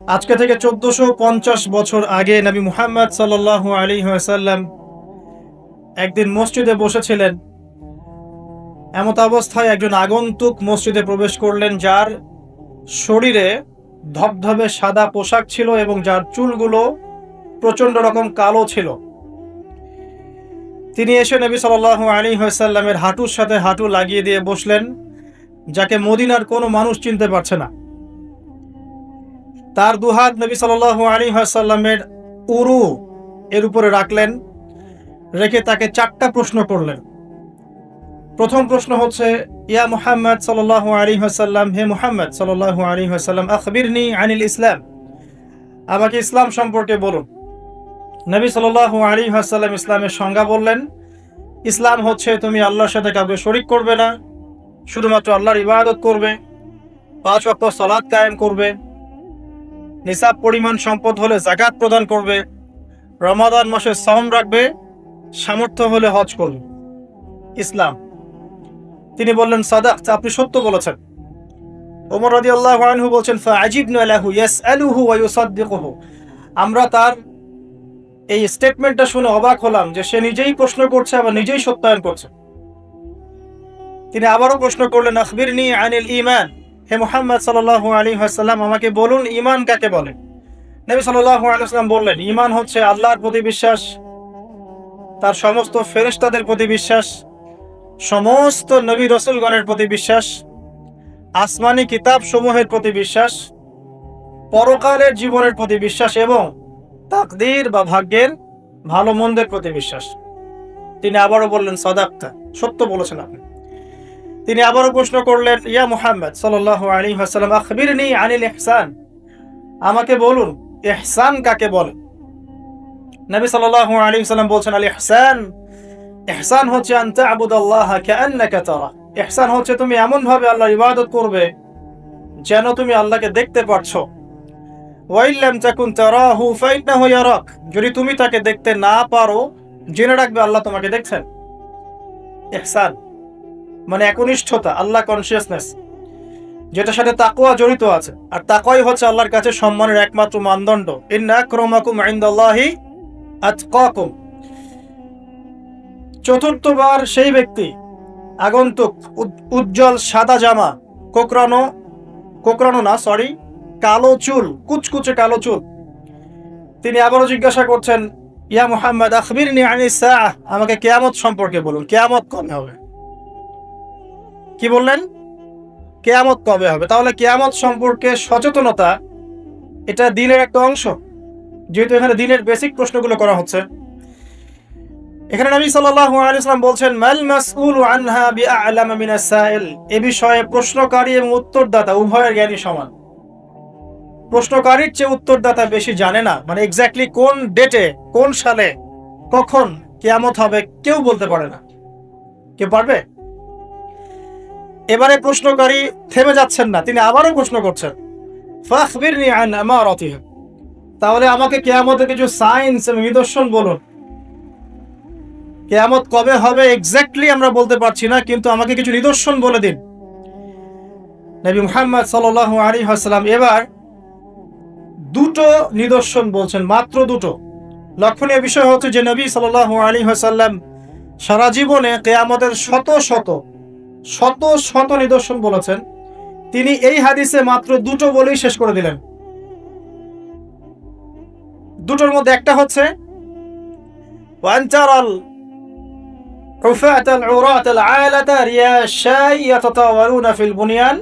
আজকে থেকে 1450 বছর আগে নবী মুহাম্মদ সাল্লাল্লাহু আলাইহি ওয়াসাল্লাম একদিন মসজিদে বসেছিলেন। এমত অবস্থায় একজন আগন্তুক মসজিদে প্রবেশ করলেন, যার শরীরে ধবধবে সাদা পোশাক ছিল এবং যার চুলগুলো প্রচণ্ড রকম কালো ছিল। তিনি এসে নবী সাল্লাল্লাহু আলাইহি ওয়াসাল্লামের হাঁটুর সাথে হাঁটু লাগিয়ে দিয়ে বসলেন, যাকে মদিনার কোনো মানুষ চিনতে পারছে না। তার দুহাত নবী সাল্লাল্লাহু আলাইহি ওয়াসাল্লামের উরু এর উপরে রাখলেন, রেখে তাকে 4টা প্রশ্ন করলেন। প্রথম প্রশ্ন হচ্ছে, ইয়া মুহাম্মদ সাল্লাল্লাহু আলাইহি ওয়াসাল্লাম, হে মুহাম্মদ সাল্লাল্লাহু আলাইহি ওয়াসাল্লাম, আখবিরনি আনিল ইসলাম, আমাকে ইসলাম সম্পর্কে বলুন। নবী সাল্লাল্লাহু আলাইহি ওয়াসাল্লাম ইসলামের সংজ্ঞা বললেন, ইসলাম হচ্ছে তুমি আল্লাহর সাথে কাউকে শরীক করবে না, শুধুমাত্র আল্লাহর ইবাদত করবে, 5 ওয়াক্ত সালাত কায়েম করবে, নিসাব পরিমাণ সম্পদ হলে যাকাত প্রদান করবে, রমাদান মাসে সওম রাখবে, সামর্থ্য হলে হজ করবে। ইসলাম। তিনি বললেন, সাদাকতা, আপনি সত্য বলেছেন। ওমর রাদিয়াল্লাহু আনহু বলছেন, ফাআজিবনা লাহু ইয়াসআলুহু ওয়া ইউসাদ্দিকুহু, আমরা তার এই স্টেটমেন্টটা শুনে অবাক হলাম যে সে নিজেই প্রশ্ন করছে আবার নিজেই সত্যায়ন করছে। তিনি আবারও প্রশ্ন করলেন, আখবিরনি আনিল ঈমান, হে মুহাম্মদ সাল্লাল্লাহু আলাইহি ওয়াসাল্লাম, আমাকে বলুন ঈমান কাকে বলে। নবী সাল্লাল্লাহু আলাইহি ওয়াসাল্লাম বললেন, ঈমান হচ্ছে আল্লাহর প্রতি বিশ্বাস, তার সমস্ত ফেরেশতাদের প্রতি বিশ্বাস, সমস্ত নবী রাসূলগণের প্রতি বিশ্বাস, আসমানি কিতাব সমূহের প্রতি বিশ্বাস, পরকালের জীবনের প্রতি বিশ্বাস এবং তাকদীর বা ভাগ্যের ভালো মন্দের প্রতি বিশ্বাস। তিনি আবারও বললেন, সাদাকতা, সত্য বলেছেন আপনি। তিনি আবারও প্রশ্ন করলেন, ইয়া মুহাম্মদ সাল্লাল্লাহু আলাইহি ওয়াসাল্লাম, আখবিরনি আনিল ইহসান, আমাকে বলুন ইহসান কাকে বলে। নবী সাল্লাল্লাহু আলাইহি ওয়াসাল্লাম বলছেন, আল ইহসান, ইহসান হচ্ছে আন তা'বুদাল্লাহা কাআন্নাকা তারা, ইহসান হচ্ছে তুমি এমন ভাবে আল্লাহর ইবাদত করবে যেন তুমি আল্লাহকে দেখতে পাচ্ছো। ওয়া ইল্লাম তাকুন তারাহু ফাইন্নাহু ইয়ারাক, যদি তুমি তাকে দেখতে না পারো জেনে রাখবে আল্লাহ তোমাকে দেখছেন। ইহসান মানে একনিষ্ঠতা, আল্লাহ কনসিয়াসনেস, যেটার সাথে তাকওয়া জড়িত আছে। আর তাকওয়াই হচ্ছে আল্লাহর কাছে সম্মানের একমাত্র মানদণ্ড। ইন্না আকরামাকুম ইনদাল্লাহি আতকাকুম। চতুর্থবার সেই ব্যক্তি আগন্তুক, উজ্জ্বল সাদা জামা, কালো চুল, কুচকুচে কালো চুল। তিনি আবারও জিজ্ঞাসা করছেন, ইয়া মুহাম্মদ আখবিরনি আনিস সাআহ, আমাকে কিয়ামত সম্পর্কে বলুন, কিয়ামত কবে হবে। কি বললেন? কিয়ামত কবে হবে। তাহলে কিয়ামত সম্পর্কে সচেতনতা এটা দ্বীনের একটা অংশ, যেহেতু এখানে দ্বীনের বেসিক প্রশ্নগুলো করা হচ্ছে। এখানে নবী সাল্লাল্লাহু আলাইহি ওয়াসাল্লাম বলছেন, মাল মাসউলু আনহা বিআ'লামা মিনাস সাইল, এ বিষয়ে প্রশ্নকারী এবং উত্তরদাতা উভয়ের জ্ঞানই সমান। প্রশ্নকারীর চেয়ে উত্তরদাতা বেশি জানে না, মানে এক্স্যাক্টলি কোন ডেটে, কোন সালে, কখন কিয়ামত হবে কেউ বলতে পারে না। কেউ পারবে? এবারে প্রশ্নকারী থেমে যাচ্ছেন না, তিনি আবারও প্রশ্ন করছেন, ফাখবিরনি আন আমারাতিহা, তাহলে আমাকে কিয়ামতের কিছু সাইন্স এবং নিদর্শন বলুন। কিয়ামত কবে হবে এক্স্যাক্টলি আমরা বলতে পারছি না, কিন্তু আমাকে কিছু নিদর্শন বলে দিন। নবী মুহাম্মদ সাল্লাল্লাহু আলাইহি ওয়াসাল্লাম এবার 2টো নিদর্শন বলছেন, মাত্র 2টো। লক্ষণীয় বিষয় হচ্ছে যে নবী সাল্লাল্লাহু আলাইহি ওয়াসাল্লাম সারা জীবনে কিয়ামতের শত শত নিদর্শন বলেছেন, তিনি এই হাদিসে মাত্র 2টো বলেই শেষ করে দিলেন। 2টোর মধ্যে একটা হচ্ছে, ওয়ান তারাল উফাতাল উরাতাল আলাতা রিয়াশাই ইয়াতাতাওয়ালুনা ফিল বুনিয়ান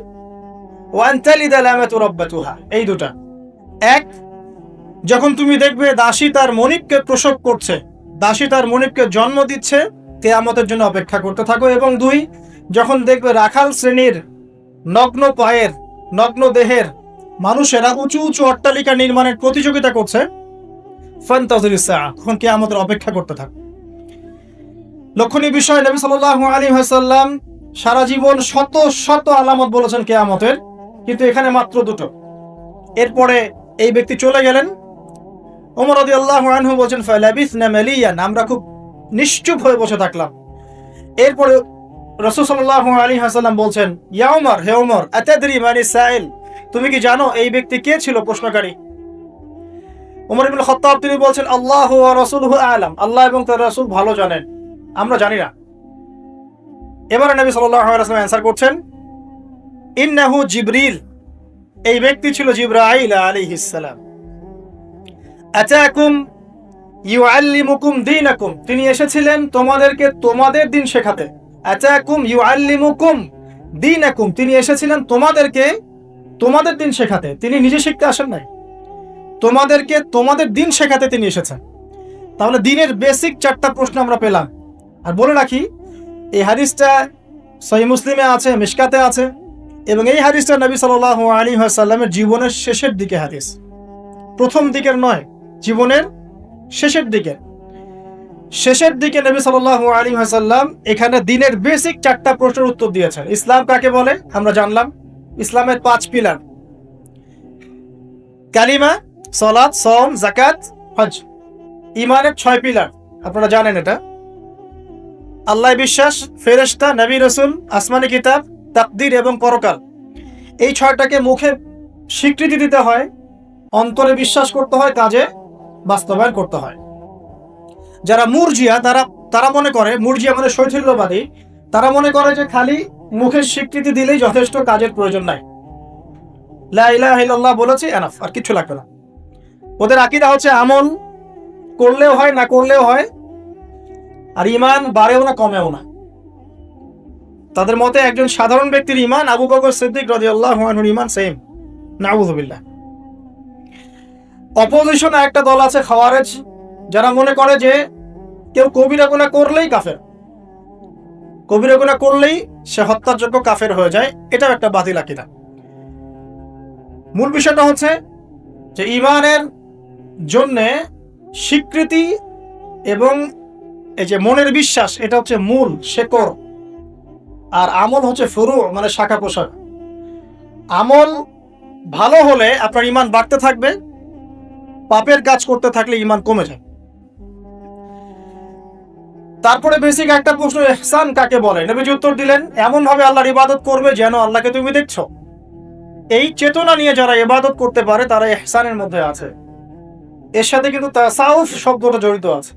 ওয়ান তালিদাল আমাতু রাব্বাতুহা। এই 2টা। এক, যখন তুমি দেখবে দাসী তার মনিবকে প্রসব করছে, দাসী তার মনিবকে জন্ম দিচ্ছে, কিয়ামতের জন্য অপেক্ষা করতে থাকো। এবং 2, যখন দেখবে রাখাল শ্রেণীর নগ্ন পায়ের, নগ্ন দেহের মানুষেরা উঁচু উঁচু অট্টালিকা নির্মাণের প্রতিযোগিতা করছে, ফান্তাযিরিস সাআহ, তখন কিয়ামতের অপেক্ষা করতে থাকো। লক্ষণীয় বিষয়, নবী সাল্লাল্লাহু আলাইহি ওয়াসাল্লাম সারা জীবন শত শত আলামত বলেছেন কিয়ামতের, কিন্তু এখানে মাত্র 2টো। এরপরে এই ব্যক্তি চলে গেলেন। ওমর রাদিয়াল্লাহু আনহু বলেন, ফালাবিসনা মালিয়ান, আমরা খুব নিশ্চুপ হয়ে বসে থাকলাম। এরপরে রাসূল সাল্লাল্লাহু আলাইহি ওয়াসাল্লাম বলছেন, ইয়া ওমর, হে ওমর, আতাদরি মানিস সাইল, তুমি কি জানো এই ব্যক্তি কে ছিল প্রশ্নকারী? ওমর ইবনে খাত্তাব তিনি বলছেন আল্লাহু ওয়া রাসূলুহু আ'লাম, আল্লাহ এবং তার রাসূল ভালো জানেন, আমরা জানি না। এবারে নবী সাল্লাল্লাহু আলাইহি ওয়াসাল্লাম অ্যানসার করছেন ইন্নাহু জিবরিল, এই ব্যক্তি ছিল জিবরাইল আলাইহিস সালাম। আতাকুম ইউআল্লিমুকুম দীনাকুম, তিনি এসেছিলেন তোমাদেরকে তোমাদের দিন শেখাতে। আতাকুম ইউআল্লিমুকুম দীনাকুম, তিনি এসেছিলেন তোমাদেরকে তোমাদের দিন শেখাতে, তিনি নিজে শিখতে আসেন নাই, তোমাদেরকে তোমাদের দিন শেখাতে তিনি এসেছেন। তাহলে দিনের বেসিক 4টা প্রশ্ন আমরা পেলাম। আর বলে রাখি এই হাদিসটা সহিহ মুসলিমে আছে, মিশকাতে আছে, এবং এই হাদিসটা নবী সাল্লাল্লাহু আলাইহি ওয়াসাল্লামের জীবনের শেষের দিকে হাদিস, প্রথম দিকের নয়, জীবনের শেষের দিকে নবী সাল্লাল্লাহু আলাইহি ওয়াসাল্লাম এখানে দিনের বেসিক 4টা প্রশ্নের উত্তর দিয়েছেন। ইসলাম কাকে বলে আমরা জানলাম, ইসলামের 5 পিলার, কালিমা, সালাত, সাওম, যাকাত, হজ। ঈমানের 6 পিলার, আপনারা জানেন এটা, আল্লাহ বিশ্বাস, ফেরেশতা, নবী রাসূল, আসমানি কিতাব, তাকদীর এবং পরকাল। এই 6টাকে মুখে স্বীকৃতি দিতে হয়, অন্তরে বিশ্বাস করতে হয়, কাজে বাস্তবায়ন করতে হয়। যারা মুরজিয়া তারা মনে করে, মুরজিয়া মানে শৈথিল্যবাদী, তারা মনে করে যে খালি মুখের স্বীকৃতি দিলেই যথেষ্ট, কাজের প্রয়োজন নাই, লা ইলাহা ইল্লাল্লাহ বলেছি এনাফ, আর কিছু লাগবে না। ওদের আকীদা হচ্ছে আমল করলেও হয়, না করলেও হয়, আর ঈমান বাড়েও না কমেও না। তাদের মতে একজন সাধারণ ব্যক্তির ঈমান আবু বকর সিদ্দিক রাদিয়াল্লাহু আনহুর ঈমান সেম, নাউযুবিল্লাহ। অপোজিশনে একটা দল আছে খাওয়ারেজ, যারা মনে করে যে কেউ কবিরা গুনাহ করলেই কাফের, কবিরা গুনাহ করলেই সে হত্যার যোগ্য কাফের হয়ে যায়, এটাও একটা বাতিল আকীদা। মূল বিষয়টা হচ্ছে যে ঈমানের জন্য স্বীকৃতি এবং এই যে মনের বিশ্বাস, এটা হচ্ছে মূল শেকড়, আর আমল হচ্ছে ফুরু, মানে শাখা প্রশাখা। আমল ভালো হলে আপনার ঈমান বাড়তে থাকবে, পাপের কাজ করতে থাকলে ঈমান কমে যায়। তারপরে বেসিক একটা প্রশ্ন, ইহসান কাকে বলে? নবীজি উত্তর দিলেন, এমন ভাবে আল্লাহর ইবাদত করবে যেন আল্লাহকে তুমি দেখছো। এই চেতনা নিয়ে যারা ইবাদত করতে পারে তারা ইহসানের মধ্যে আছে। এর সাথে কিন্তু তাসাউফ শব্দটা জড়িত আছে,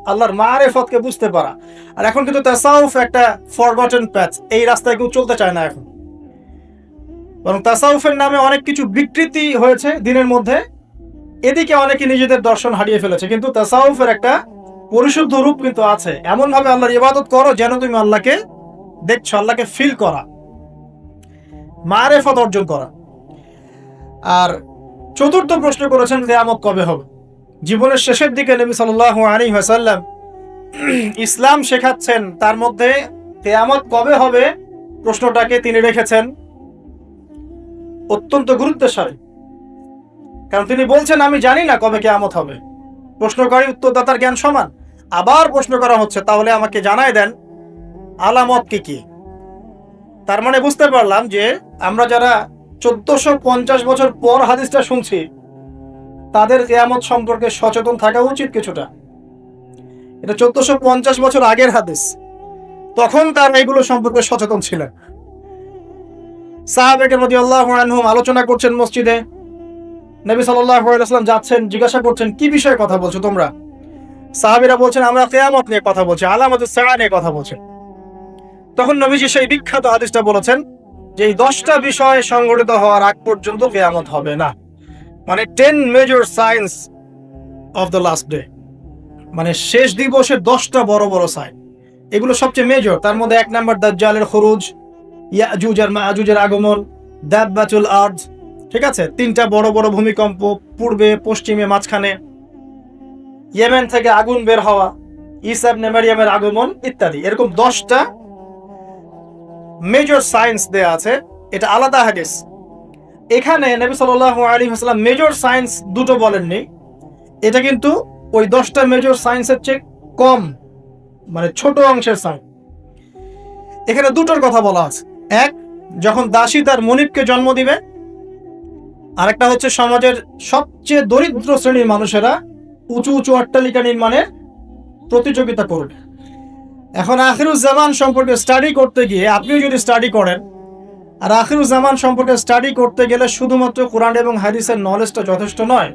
আল্লাহর মারিফতকে বুঝতে পারা। আর এখন কিন্তু তাসাউফ একটা ফরগটেন প্যাথ, এই রাস্তায় কেউ চলতে চায় না এখন, বরং তাসাউফের নামে অনেক কিছু বিকৃতি হয়েছে দিনের মধ্যে, এদিকে অনেকে নিজেদের দর্শন হারিয়ে ফেলেছে। কিন্তু তাসাউফের একটা পরিশুদ্ধ রূপ কিন্তু আছে, এমন ভাবে আল্লাহর ইবাদত করো যেন তুমি আল্লাহকে দেখছো, আল্লাহকে ফিল করা, মারিফত অর্জন করা। আর চতুর্থ প্রশ্ন করেছেন কিয়ামত কবে হবে। জীবনের শেষের দিকে নবী সাল্লাল্লাহু আলাইহি ওয়াসাল্লাম ইসলাম শেখাচ্ছেন, তার মধ্যে কিয়ামত কবে হবে প্রশ্নটাকে তিনি রেখেছেন অত্যন্ত গুরুত্বশালী। কারণ তিনি বলছেন আমি জানি না কবে কিয়ামত হবে। প্রশ্নকারী উত্তরদাতার জ্ঞান সমান। আবার প্রশ্ন করা হচ্ছে, তাহলে আমাকে জানায় দেন আলামত কি। তার মানে বুঝতে পারলাম যে আমরা যারা 1450 বছর পর হাদিসটা শুনছি, তাদের কিয়ামত সম্পর্কে সচেতন থাকা উচিত কিছুটা। এটা 1450 বছর আগের হাদিস, তখন তারা এগুলো সম্পর্কে সচেতন ছিলেন। সাহাবায়ে কেরাম রাদিয়াল্লাহু আনহুম আলোচনা করছেন মসজিদে, নবী সাল্লাল্লাহু আলাইহি ওয়াসাল্লাম যাচ্ছেন, জিজ্ঞাসা করছেন কি বিষয়ে কথা বলছো তোমরা? সাহাবীরা বলছেন আমরা কিয়ামত নিয়ে কথা বলছি, আলামাতুস সাআ নিয়ে কথা বলছি। তখন নবীজি সেই বিখ্যাত হাদিসটা বলেছেন যে এই 10টা বিষয় সংঘটিত হওয়ার আগ পর্যন্ত কিয়ামত হবে না। মানে 10 major signs of the last day, মানে শেষ দিবসের 10টা বড় বড় সাইন, এগুলো সবচেয়ে মেজর। তার মধ্যে 1 নাম্বার দাজ্জালের খুরুজ, ইয়াজুজ আর মাজুজের আগমন, দাব্বাতুল আরদ, ঠিক আছে, 3টা বড় বড় ভূমিকম্প, পূর্বে, পশ্চিমে, মাঝখানে, ইয়েমেন থেকে আগুন বের হওয়া, ঈসা ইবনে মারইয়ামের আগমন ইত্যাদি। এরকম 10টা মেজর সায়েন্স দেয়া আছে, এটা আলাদা হাদিস। এখানে নবী সাল্লাল্লাহু আলাইহি ওয়াসাল্লাম মেজর সায়েন্স দুটো বলেননি, এটা কিন্তু ওই 10টা মেজর সায়েন্সের চেয়ে কম, মানে ছোট অংশের সায়েন্স। এখানে দুটোর কথা বলা আছে, এক যখন দাসী তার মনিবকে জন্ম দিবে, আরেকটা হচ্ছে সমাজের সবচেয়ে দরিদ্র শ্রেণীর মানুষেরা উঁচু উঁচু অট্টালিকা নির্মাণের প্রতিযোগিতা করবে। এখন আখিরুজ্জামান সম্পর্কে স্টাডি করতে গিয়ে, আপনিও যদি স্টাডি করেন, আর আখিরুজ্জামান সম্পর্কে স্টাডি করতে গেলে শুধুমাত্র কোরআন এবং হাদিসের নলেজটা যথেষ্ট নয়,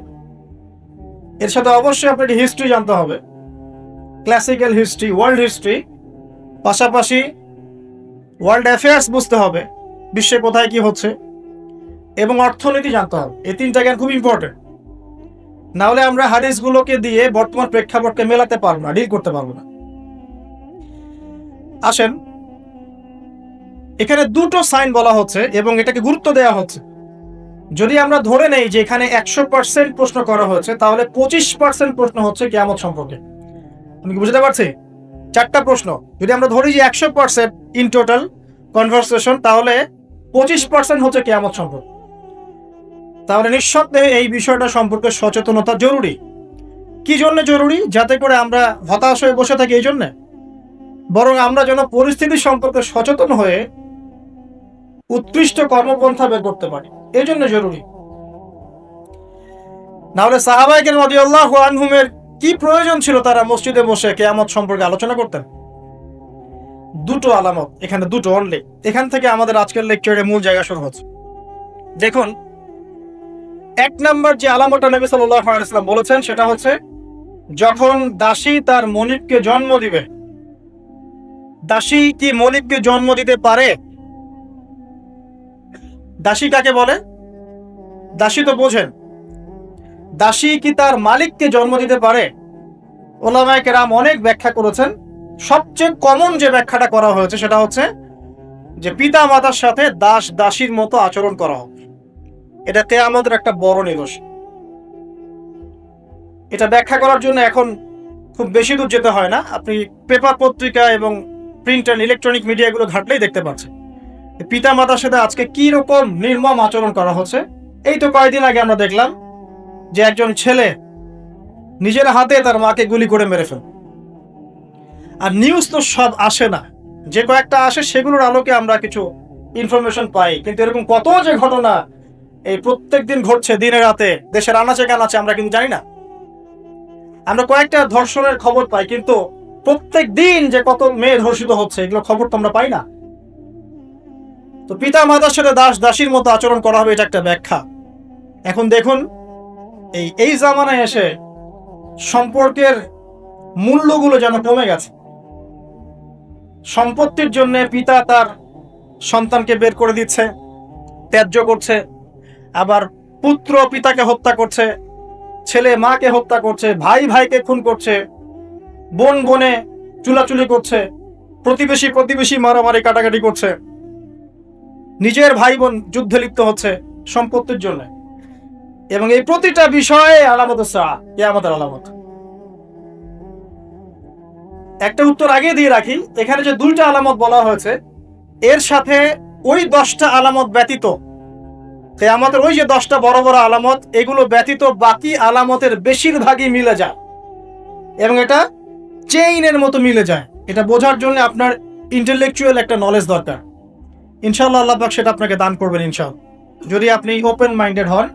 এর সাথে অবশ্যই আপনাকে হিস্ট্রি জানতে হবে, ক্লাসিক্যাল হিস্ট্রি, ওয়ার্ল্ড হিস্ট্রি, পাশাপাশি ওয়ার্ল্ড অ্যাফেয়ার্স বুঝতে হবে, বিশ্বে কোথায় কি হচ্ছে, এবং অর্থনীতি জানতে হবে। এই তিনটা জ্ঞান খুব ইম্পর্টেন্ট। না হলে আমরা হাদিসগুলোকে দিয়ে বর্তমান প্রেক্ষাপটকে মেলাতে পারবো না, ডিল করতে পারবো না। আসেন, এখানে দুটো সাইন বলা হচ্ছে এবং এটাকে গুরুত্ব দেওয়া হচ্ছে। যদি আমরা ধরে নেই যে এখানে 100% প্রশ্ন করা হয়েছে, তাহলে 25% প্রশ্ন হচ্ছে কিয়ামত সম্পর্কে। আমি কি বুঝতে পারছি? 4টা প্রশ্ন যদি আমরা ধরি যে 100% ইন টোটাল কনভারসেশন, তাহলে 25% হচ্ছে কিয়ামত সম্পর্কে। তাহলে নিঃসন্দেহে এই বিষয়টা সম্পর্কে সচেতনতা জরুরি। কি জন্য জরুরি? যাতে করে আমরা হতাশ হয়ে বসে থাকি এই জন্যে, বরং আমরা যেন পরিস্থিতি সম্পর্কে সচেতন হয়ে উৎকৃষ্ট কর্মপন্থা বের করতে পারি, এই জন্য জরুরি। নাহলে সাহাবায়ে কেরাম রাদিয়াল্লাহু আনহুমের কি প্রয়োজন ছিল তারা মসজিদে বসে কিয়ামত সম্পর্কে আলোচনা করতেন? দুটো আলামত, এখানে দুটো অনলি। এখান থেকে আমাদের আজকের লেকচারের মূল জায়গা শুরু হচ্ছে। দেখুন, 1 নাম্বার যে আলামতটা নবী সাল্লাল্লাহু আলাইহি ওয়াসাল্লাম বলেছেন সেটা হচ্ছে যখন দাসী তার মনিবকে জন্ম দিবে। দাসী কি মনিবকে জন্ম দিতে পারে? দাসী কাকে বলে? দাসী তো বোঝেন। দাসী কি তার মালিককে জন্ম দিতে পারে? ওলামায়ে কেরাম অনেক ব্যাখ্যা করেছেন। সবচেয়ে কমন যে ব্যাখ্যাটা করা হয়েছে সেটা হচ্ছে যে পিতা মাতার সাথে দাস দাসীর মতো আচরণ করা হবে। এটা কিয়ামতের একটা বড় নিদর্শন। এটা ব্যাখ্যা করার জন্য এখন খুব বেশি দূর যেতে হয় না, আপনি পেপার পত্রিকা এবং প্রিন্ট অ্যান্ড ইলেকট্রনিক মিডিয়াগুলো ঘাটলেই দেখতে পাচ্ছেন পিতা মাতার সাথে আজকে কি রকম নির্মম আচরণ করা হচ্ছে। এই তো কয়েকদিন আগে আমরা দেখলাম যে একজন ছেলে নিজের হাতে তার মাকে গুলি করে মেরে ফেল। আর নিউজ তো সব আসে না, যে কয়েকটা আসে সেগুলোর আলোকে আমরা কিছু ইনফরমেশন পাই, কিন্তু এরকম কত যে ঘটনা এই প্রত্যেক দিন ঘটছে দিনে রাতে দেশের আনাচে কানাচে আমরা কিন্তু জানি না। আমরা কয়েকটা ধর্ষণের খবর পাই, কিন্তু প্রত্যেক দিন যে কত মেয়ে ধর্ষিত হচ্ছে এগুলো খবর তো আমরা পাই না। তো পিতা মাতার সাথে দাস দাসীর মতো আচরণ করা হবে, এটা একটা ব্যাখ্যা। এখন দেখুন, এই জামানায় এসে সম্পর্কের মূল্যগুলো যেন কমে গেছে। সম্পত্তির জন্য পিতা তার সন্তানকে বের করে দিচ্ছে, ত্যায্য করছে, আবার পুত্র পিতাকে হত্যা করছে, ছেলে মাকে হত্যা করছে, ভাই ভাইকে খুন করছে, বোন বোনে চুলাচুলি করছে, প্রতিবেশী প্রতিবেশী মারামারি কাটাকাটি করছে, নিজের ভাই বোন যুদ্ধে লিপ্ত হচ্ছে সম্পত্তির জন্য। এবং এই প্রতিটা বিষয়ে আলামত কিয়ামতের আলামত। একটা উত্তর আগে দিয়ে রাখি, এখানে যে 2টা আলামত বলা হয়েছে এর সাথে ওই 10টা আলামত ব্যতীত, কিয়ামতের ওই যে 10টা বড় বড় আলামত, এগুলো ব্যতীত বাকি আলামতের বেশিরভাগই মিলে যায় এবং এটা চেইনের মতো মিলে যায়। এটা বোঝার জন্য আপনার ইন্টেলেকচুয়াল একটা নলেজ দরকার। ইনশাআল্লাহ আল্লাহ পাক সেটা আপনাকে দান করবেন ইনশাআল্লাহ, যদি আপনি ওপেন মাইন্ডেড হন,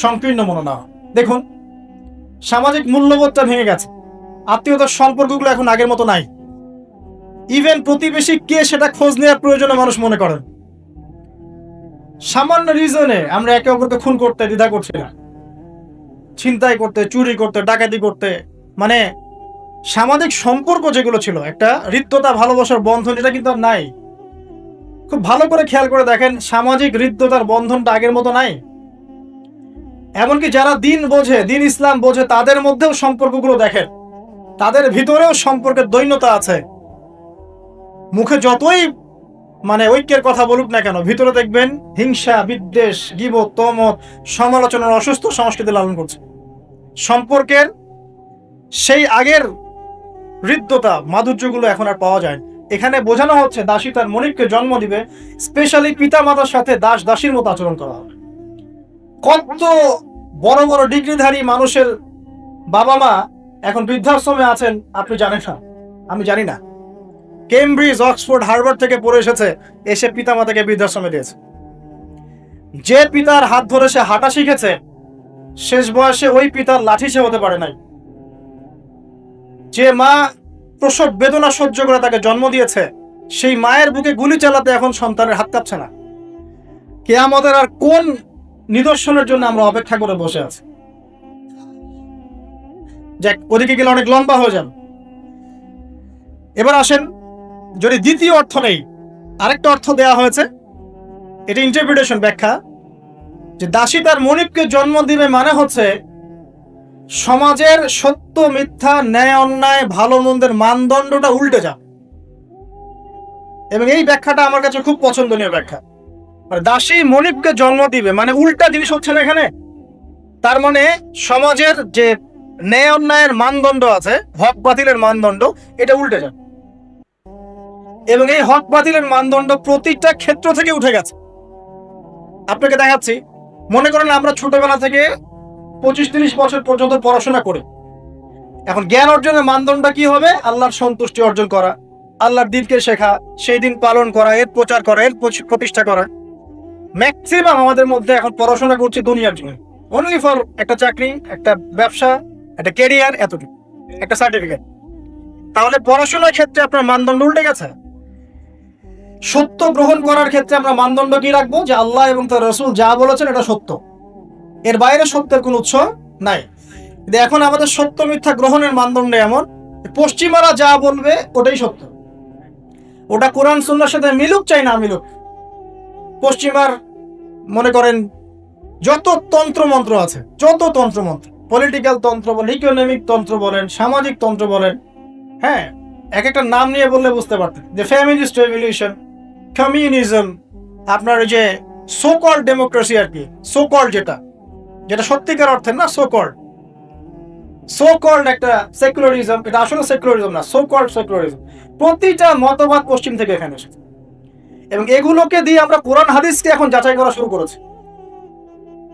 সংকীর্ণ মন না হন। দেখুন, সামাজিক মূল্যবোধটা ভেঙে গেছে, আত্মীয়তার সম্পর্কগুলো এখন আগের মতো নাই। ইভেন প্রতিবেশী কে সেটা খোঁজ নেওয়ার প্রয়োজনে মানুষ মনে করেন। সামান্য রিজনে আমরা একে অপরকে খুন করতে দ্বিধা করছি না, ছিনতাই করতে, চুরি করতে, ডাকাতি করতে। মানে সামাজিক সম্পর্ক যেগুলো ছিল, একটা হৃদ্যতা ভালোবাসার বন্ধন, এটা কিন্তু আর নাই। খুব ভালো করে খেয়াল করে দেখেন, সামাজিক হৃদ্যতার বন্ধনটা আগের মতো নাই। এমনকি যারা দিন বোঝে, দিন ইসলাম বোঝে, তাদের মধ্যেও সম্পর্কগুলো দেখেন, তাদের ভিতরেও সম্পর্কের দৈন্যতা আছে। মুখে যতই ঐক্যের কথা বলুক না কেন, ভিতরে দেখবেন হিংসা, বিদ্বেষ, গীবত, তমত, সমালোচনার অসুস্থ সংস্কৃতি লালন করছে। সম্পর্কের সেই আগের হৃদ্যতা, মাধুর্যগুলো এখন আর পাওয়া যায়। এখানে বোঝানো হচ্ছে দাসী তার মনিবকে জন্ম দিবে, স্পেশালি পিতা মাতার সাথে দাস দাসীর মতো আচরণ করা হবে। কত বড় বড় ডিগ্রিধারী মানুষের বাবা মা এখন বৃদ্ধাশ্রমে আছেন আপনি জানেন না, আমি জানি না। কেমব্রিজ, অক্সফোর্ড, হার্ভার্ড থেকে পড়ে এসেছে, এসে পিতা মাতাকে বৃদ্ধাশ্রমে দিয়েছে। যে পিতার হাত ধরে সে হাঁটা শিখেছে, শেষ বয়সে ওই পিতার লাঠি সে হতে পারে নাই। যে মা প্রসব বেদনা সহ্য করে তাকে জন্ম দিয়েছে, সেই মায়ের বুকে গুলি চালাতে এখন সন্তানের হাত কাঁপছে না। কিয়ামতের আর কোন নিদর্শনের জন্য আমরা অপেক্ষা করে বসে আছি? যাক, ওদিকে গেলে অনেক লম্বা হয়ে যান। এবার আসেন, যদি দ্বিতীয় অর্থ নেই, আরেকটা অর্থ দেয়া হয়েছে, এটা ইন্টারপ্রিটেশন, ব্যাখ্যা, যে দাসী তার মনিবকে জন্ম দিবে মানে হচ্ছে সমাজের সত্য মিথ্যা, ন্যায় অন্যায়, ভালো মন্দের মানদণ্ডটা উল্টে যাবে। এবং এই ব্যাখ্যাটা আমার কাছে খুব পছন্দনীয় ব্যাখ্যা। মানে দাসী মনিবকে জন্ম দিবে মানে উল্টা জিনিস হচ্ছে না এখানে। তার মানে সমাজের যে ন্যায় অন্যায়ের মানদণ্ড আছে, হক বাতিলের মানদণ্ড, এটা উল্টে যাবে। এবং এই হক বাতিলের মানদণ্ড প্রতিটা ক্ষেত্র থেকে উঠে গেছে। আপনাকে দেখাচ্ছি, মনে করেন আমরা ছোটবেলা থেকে 25-30 বছর পর্যন্ত পড়াশোনা করি। এখন জ্ঞান অর্জনের মানদণ্ড কি হবে? আল্লাহর সন্তুষ্টি অর্জন করা, আল্লাহর দিনকে শেখা, সেই দিন পালন করা, এর প্রচার করা, এর প্রতিষ্ঠা করা। ম্যাক্সিমাম আমাদের মধ্যে এখন পড়াশোনা করছে দুনিয়ার জন্য, অনলি ফর একটা চাকরি, একটা ব্যবসা, একটা ক্যারিয়ার, এতটুকু, একটা সার্টিফিকেট। তাহলে পড়াশোনার ক্ষেত্রে আপনার মানদণ্ড উল্টে গেছে। সত্য গ্রহণ করার ক্ষেত্রে আমরা মানদণ্ড কি রাখবো? যে আল্লাহ এবং তার রাসূল যা বলেছেন এটা সত্য, এর বাইরে সত্যের কোনো উৎস নাই। কিন্তু এখন আমাদের সত্য মিথ্যা গ্রহণের মানদণ্ড এমন, পশ্চিমারা যা বলবে ওটাই সত্য, ওটা কোরআন সুন্নাহর সাথে মিলুক চাই না মিলুক। পশ্চিমার মনে করেন যত তন্ত্রমন্ত্র আছে, যত তন্ত্রমন্ত্র, পলিটিক্যাল তন্ত্র বলেন, ইকোনমিক তন্ত্র বলেন, সামাজিক তন্ত্র বলেন, হ্যাঁ, এক একটা নাম নিয়ে বললে বুঝতে পারতেন, যে ফেমিনিস্ট রেভলিউশন, কমিউনিজম, আপনার ওই যে সোকল ডেমোক্রেসি আর কি, সোকল যেটা যেটা সত্যিকার অর্থে না, সোকল্ড একটা সেকুলারিজম, এটা আসলে সেকুলারিজম না, সোকল্ড সেকুলারিজম। প্রতিটা মতবাদ পশ্চিম থেকে এখানে এসেছে, এবং এগুলোকে দিয়ে আমরা কোরআন হাদিসকে এখন যাচাই করা শুরু করেছি।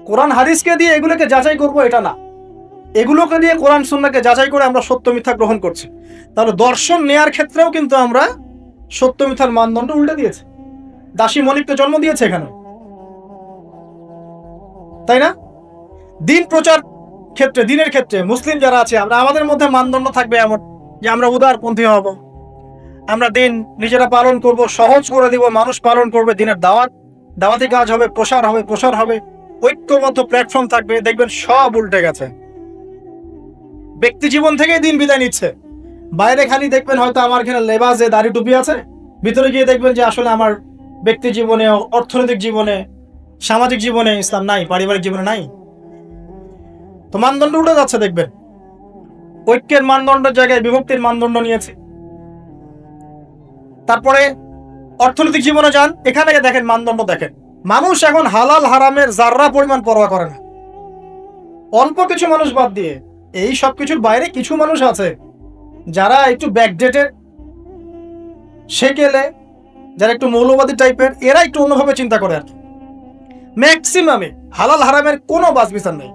কোরআন হাদিসকে দিয়ে এগুলোকে যাচাই করব এটা না, এগুলোকে দিয়ে কোরআন সুন্নাহকে যাচাই করে আমরা সত্য মিথ্যা গ্রহণ করছি। তাহলে দর্শন নেয়ার ক্ষেত্রেও কিন্তু আমরা সত্য মিথ্যার মানদণ্ড উল্টে দিয়েছি। দাসী মনিবকে জন্ম দিয়েছে এখানে, তাই না? দিন প্রচার ক্ষেত্রে, দিনের ক্ষেত্রে মুসলিম যারা আছে, আমরা আমাদের মধ্যে মানদণ্ড থাকবে এমন যে আমরা উদারপন্থী হব, আমরা দিন নিজেরা পালন করব, সহজ করে দিব, মানুষ পালন করবে, দিনের দাওয়াতি কাজ হবে, প্রসার হবে, ঐক্যবদ্ধ প্ল্যাটফর্ম থাকবে। দেখবেন সব উল্টে গেছে, ব্যক্তি জীবন থেকেই দিন বিদায় নিচ্ছে। বাইরে খালি দেখবেন হয়তো আমার এখানে লেবাসে দাড়ি টুপি আছে, ভিতরে গিয়ে দেখবেন যে আসলে আমার ব্যক্তি জীবনে, অর্থনৈতিক জীবনে, সামাজিক জীবনে ইসলাম নাই, পারিবারিক জীবনে নাই। তো মানদণ্ড উঠে যাচ্ছে, দেখবেন ঐক্যের মানদণ্ডের জায়গায় বিভক্তির মানদণ্ড নিয়েছে। তারপরে অর্থনৈতিক জীবনে যান, এখানে দেখেন মানদণ্ড দেখেন, মানুষ এখন হালাল হারামের যার্রা পরিমাণ পরোয়া করে না। অল্প কিছু মানুষ বাদ দিয়ে এই সব কিছুর বাইরে কিছু মানুষ আছে যারা একটু ব্যাকডেটেড, সেকেলে, যারা একটু মৌলবাদী টাইপের, এরা একটু অন্যভাবে চিন্তা করে আর কি। ম্যাক্সিমামে হালাল হারামের কোনো বাছবিচার নেই,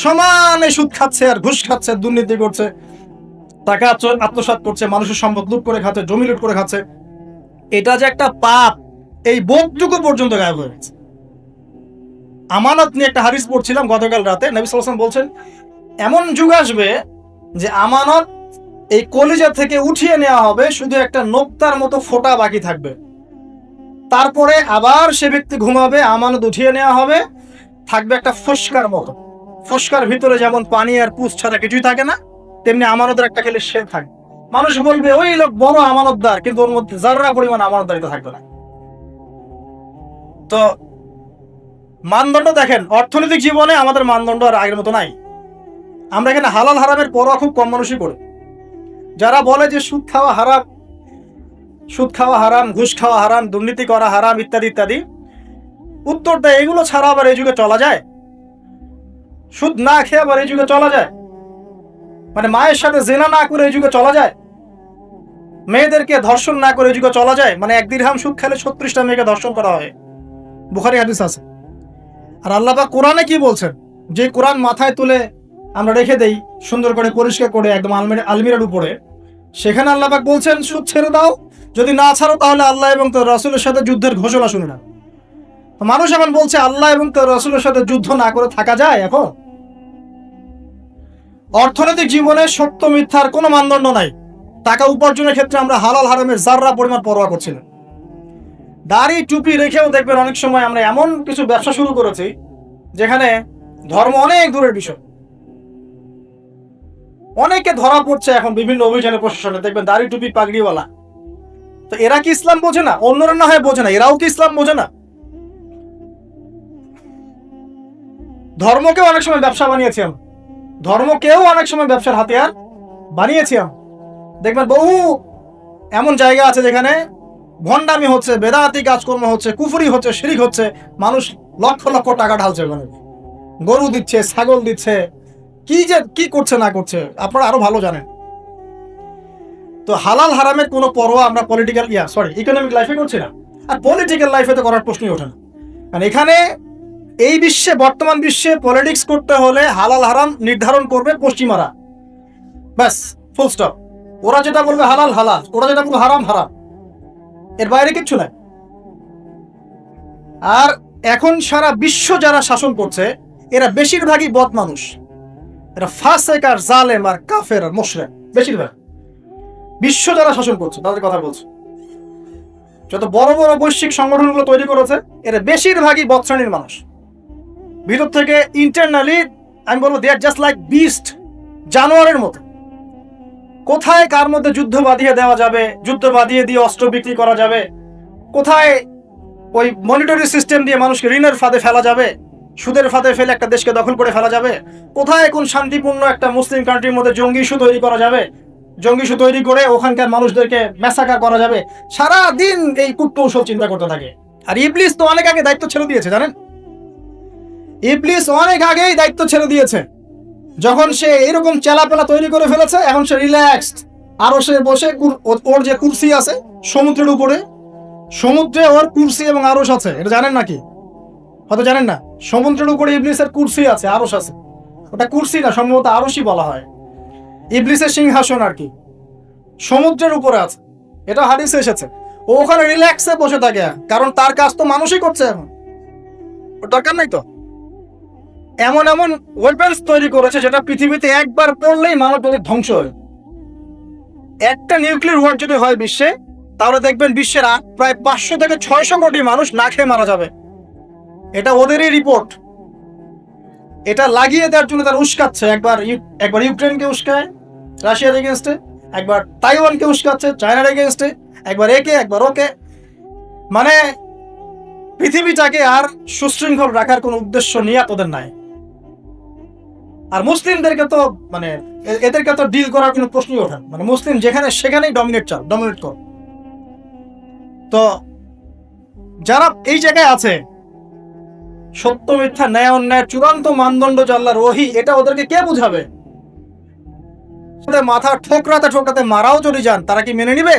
সমানে সুদ খাচ্ছে আর ঘুষ খাচ্ছে, দুর্নীতি করছে, টাকা আত্মসাৎ করছে, মানুষের সম্পদ লুট করে খাচ্ছে, জমি লুট করে খাচ্ছে। এটা যে একটা পাপ, এই বোধটুকু পর্যন্ত গায়েব হয়ে গেছে। আমানত নিয়ে একটা হাদিস পড়ছিলাম গতকাল রাতে, নবী সাল্লাল্লাহু আলাইহি ওয়াসাল্লাম বলছেন এমন যুগ আসবে যে আমানত এই কলিজা থেকে উঠিয়ে নেওয়া হবে, শুধু একটা নোক্তার মতো ফোঁটা বাকি থাকবে। তারপরে আবার সে ব্যক্তি ঘুমাবে, আমানত উঠিয়ে নেওয়া হবে, থাকবে একটা ফস্কার মতো। ফস্কার ভিতরে যেমন পানি আর পুষ ছাড়া কিছুই থাকে না, তেমনি আমানতের একটা খেলে সে থাকবে। মানুষ বলবে ওই লোক বড় আমানতদার, কিন্তু ওর মধ্যে যারা পরিমাণ আমানতদারিতা থাকবে না। তো মানদণ্ড দেখেন, অর্থনৈতিক জীবনে আমাদের মানদণ্ড আর আগের মতো নাই। আমরা এখানে হালাল হারামের পরোয়া খুব কম মানুষই করে। যারা বলে যে সুদ খাওয়া হারাম, ঘুষ খাওয়া হারাম, দুর্নীতি করা হারাম, ইত্যাদি ইত্যাদি, উত্তর দেয় এগুলো ছাড়া আবার এই যুগে চলা যায়? সুদ না খেয়ে আবার এই যুগে চলা যায়? মানে মায়ের সাথে জেনা না করে এই যুগে চলা যায়? মেয়েদেরকে ধর্ষণ না করে এই যুগে চলা যায়? মানে 1 দিরহাম সুদ খেলে 36টা মেয়েকে ধর্ষণ করা হয়, বুখারী হাদিস আছে। আর আল্লাহ পাক কোরআনে কি বলছেন? যে কোরআন মাথায় তুলে আমরা রেখে দেই সুন্দর করে পরিষ্কার করে একদম আলমিরার উপরে, সেখানে আল্লাহ পাক বলছেন সুদ ছেড়ে দাও, যদি না ছাড়ো তাহলে আল্লাহ এবং তার রাসূলের সাথে যুদ্ধের ঘোষণা শুনে না। মানুষ এখন বলছে আল্লাহ এবং তার রাসূলের সাথে যুদ্ধ না করে থাকা যায়? এখন অর্থনৈতিক জীবনে সত্য মিথ্যার কোনো মানদণ্ড নাই। টাকা উপার্জনের ক্ষেত্রে আমরা হালাল হারামের যার্রা পরিমাণ পরোয়া করছি না। দাড়ি টুপি রেখেও দেখবেন অনেক সময় আমরা এমন কিছু ব্যবসা শুরু করেছি যেখানে ধর্ম অনেক দূরের বিষয়। অনেকে ধরা পড়ছে এখন বিভিন্ন অভিযানে প্রশাসনে, দেখবেন দাড়ি টুপি পাগড়িওয়ালা। তো এরা কি ইসলাম বোঝে না? অন্যরা না হয় বোঝে না, এরাও কি ইসলাম বোঝে না? ধর্মকেও অনেক সময় ব্যবসা বানিয়েছি আমরা, ধর্মকেও অনেক সময় ব্যবসার হাতিয়ার বানিয়েছি আমরা। দেখবেন বহু এমন জায়গা আছে যেখানে ভণ্ডামি হচ্ছে, বেদাতি কাজকর্ম হচ্ছে, কুফরি হচ্ছে, শিরিক হচ্ছে, মানুষ লক্ষ লক্ষ টাকা ঢালছে ওখানে, গরু দিচ্ছে, ছাগল দিচ্ছে, কি যে কি করছে না করছে আপনারা আরো ভালো জানেন। তো হালাল হারামের কোনো পরোয়া আমরা পলিটিক্যাল ইকোনমিক লাইফে করছি না, আর পলিটিক্যাল লাইফে তো করার প্রশ্নই ওঠে না। কারণ এখানে এই বিশ্বে, বর্তমান বিশ্বে পলিটিক্স করতে হলে হালাল হারাম নির্ধারণ করবে পশ্চিমারা, ব্যাস, ফুল স্টপ। ওরা যেটা বলবে হালাল হালাল, ওরা যেটা বলবে হারাম হারাম, এর বাইরে কিচ্ছু নাই। আর এখন সারা বিশ্ব যারা শাসন করছে এরা বেশিরভাগই বদ মানুষ, এরা ফাসেক আর জালেম আর কাফের আর মুশরিক। বেশিরভাগ বিশ্ব যারা শাসন করছে তাদের কথা বলছে, যত বড় বড় বৈশ্বিক সংগঠনগুলো তৈরি করেছে এরা বেশিরভাগই বদ শ্রেণীর মানুষ। ভিতর থেকে ইন্টারনালি আমি বলবো দে আর জাস্ট লাইক বিস্ট, জানোয়ারের মতো। কোথায় কার মধ্যে যুদ্ধ বাঁধিয়ে দেওয়া যাবে, যুদ্ধ বাঁধিয়ে দিয়ে অস্ত্র বিক্রি করা যাবে, কোথায় ওই মনিটরি সিস্টেম দিয়ে মানুষকে ঋণের ফাঁদে ফেলা যাবে, সুদের ফাঁদে ফেলে একটা দেশকে দখল করে ফেলা যাবে, কোথায় কোন শান্তিপূর্ণ একটা মুসলিম কান্ট্রির মধ্যে জঙ্গি ইস্যু তৈরি করা যাবে, জঙ্গি ইস্যু তৈরি করে ওখানকার মানুষদেরকে ম্যাসাকার করা যাবে, সারা দিন এই কূটকৌশল চিন্তা করতে থাকে। আর ইবলিস তো অনেক আগে দায়িত্ব ছেড়ে দিয়েছে, জানেন? ইবলিস অনেক আগেই দায়িত্ব ছেড়ে দিয়েছে। যখন সে এরকম চেলাপেলা তৈরি করে ফেলেছে, এখন সে রিল্যাক্সড। আরো সে বসে ওর যে কুরসি আছে সমুদ্রের উপরে, সমুদ্রে ওর কুরসি এবং আরশ আছে, এটা জানেন নাকি? হয়তো জানেন না। সমুদ্রের উপরে ইবলিসের কুরসি আছে, আরশ আছে। ওটা কুরসি না, সম্ভবত আরশই বলা হয়। ইবলিসের সিংহাসন আর কি সমুদ্রের উপরে আছে, এটা হাদিসে এসেছে। ও ওখানে রিল্যাক্সে বসে থাকে, কারণ তার কাজ তো মানুষই করছে, এখন ওর দরকার নাই। তো এমন এমন ওয়েপন্স তৈরি করেছে যেটা পৃথিবীতে একবার পড়লেই মানব জাতি ধ্বংস হয়। একটা নিউক্লিয়ার ওয়ার যদি হয় বিশ্বে, তাহলে দেখবেন বিশ্বের প্রায় 500 থেকে 600 কোটি মানুষ না খেয়ে মারা যাবে। এটা ওদেরই রিপোর্ট। এটা লাগিয়ে দেওয়ার জন্য তারা উস্কাচ্ছে, একবার ইউক্রেনকে উস্কায় রাশিয়ার এগেনস্টে, একবার তাইওয়ানকে উস্কাচ্ছে চায়নার এগেনস্টে, একবার একে একবার ওকে। মানে পৃথিবীটাকে আর সুশৃঙ্খল রাখার কোনো উদ্দেশ্য নিয়ে ওদের নাই। আর মুসলিমদেরকে তো মানে এদেরকে তো ডিল করার কোনো প্রশ্নই ওঠে না। মানে মুসলিম যেখানে সেখানেই ডমিনেট কর। তো যারা এই জায়গায় আছে, সত্য মিথ্যা ন্যায় অন্যায়ের চূড়ান্ত মানদণ্ড যে আল্লাহর ওহী, এটা ওদেরকে কে বুঝাবে? মাথা ঠোকরাতে মারাও যদি যান, তারা কি মেনে নিবে?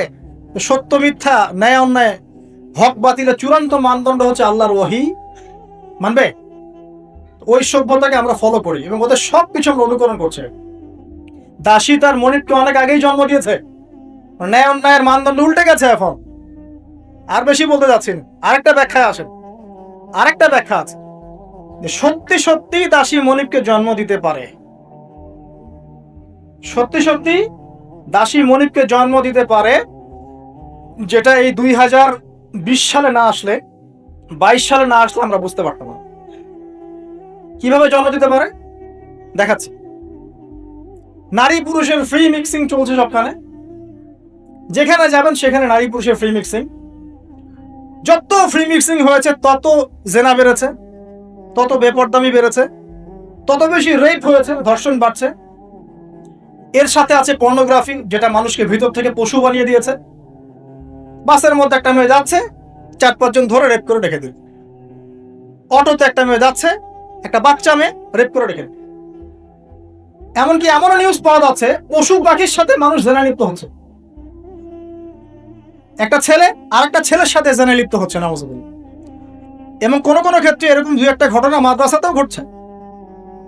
সত্য মিথ্যা ন্যায় অন্যায় হক বাতিলের চূড়ান্ত মানদণ্ড হচ্ছে আল্লাহর ওহী, মানবে? ওই সভ্যতাকে আমরা ফলো করি এবং ওদের সবকিছু আমরা অনুকরণ করছে। দাসী তার মনিবকে অনেক আগেই জন্ম দিয়েছে, ন্যায় অন্যায়ের মানদণ্ড উল্টে গেছে এখন। আর বেশি বলতে যাচ্ছি না, আরেকটা ব্যাখ্যায় আসেন। আরেকটা ব্যাখ্যা আছে যে সত্যি সত্যি দাসী মনিবকে জন্ম দিতে পারে, সত্যি সত্যি দাসী মনিবকে জন্ম দিতে পারে, যেটা এই 2020 সালে না আসলে, 22 সালে না আসলে আমরা বুঝতে পারতাম না। কিভাবে জন্ম দিতে পারে দেখাচ্ছি। নারী পুরুষের ফ্রি মিক্সিং চলছে সবখানে, যেখানে যাবেন সেখানে নারী পুরুষের ফ্রি মিক্সিং। যত ফ্রি মিক্সিং হয়েছে তত জেনা বেড়েছে, তত বেপরদামি বেড়েছে, তত বেশি রেপ হয়েছে, ধর্ষণ বাড়ছে। এর সাথে আছে পর্নোগ্রাফি, যেটা মানুষকে ভিতর থেকে পশু বানিয়ে দিয়েছে। বাসের মধ্যে একটা মেয়ে যাচ্ছে, 4-5 জন ধরে রেপ করে রেখে দিল। অটোতে একটা মেয়ে যাচ্ছে, একটা বাচ্চা মেয়ে রেপ করে রেখে। এমনকি এমনও নিউজ পাওয়া যাচ্ছে পশু পাখির সাথে মানুষ জেনা লিপ্ত হচ্ছে। একটা ছেলে আরেকটা ছেলের সাথে জেনা লিপ্ত হচ্ছে, নাউজুবিল্লাহ। এবং কোন কোন ক্ষেত্রে এরকম 2-1টা ঘটনা মাদ্রাসাতেও ঘটছে।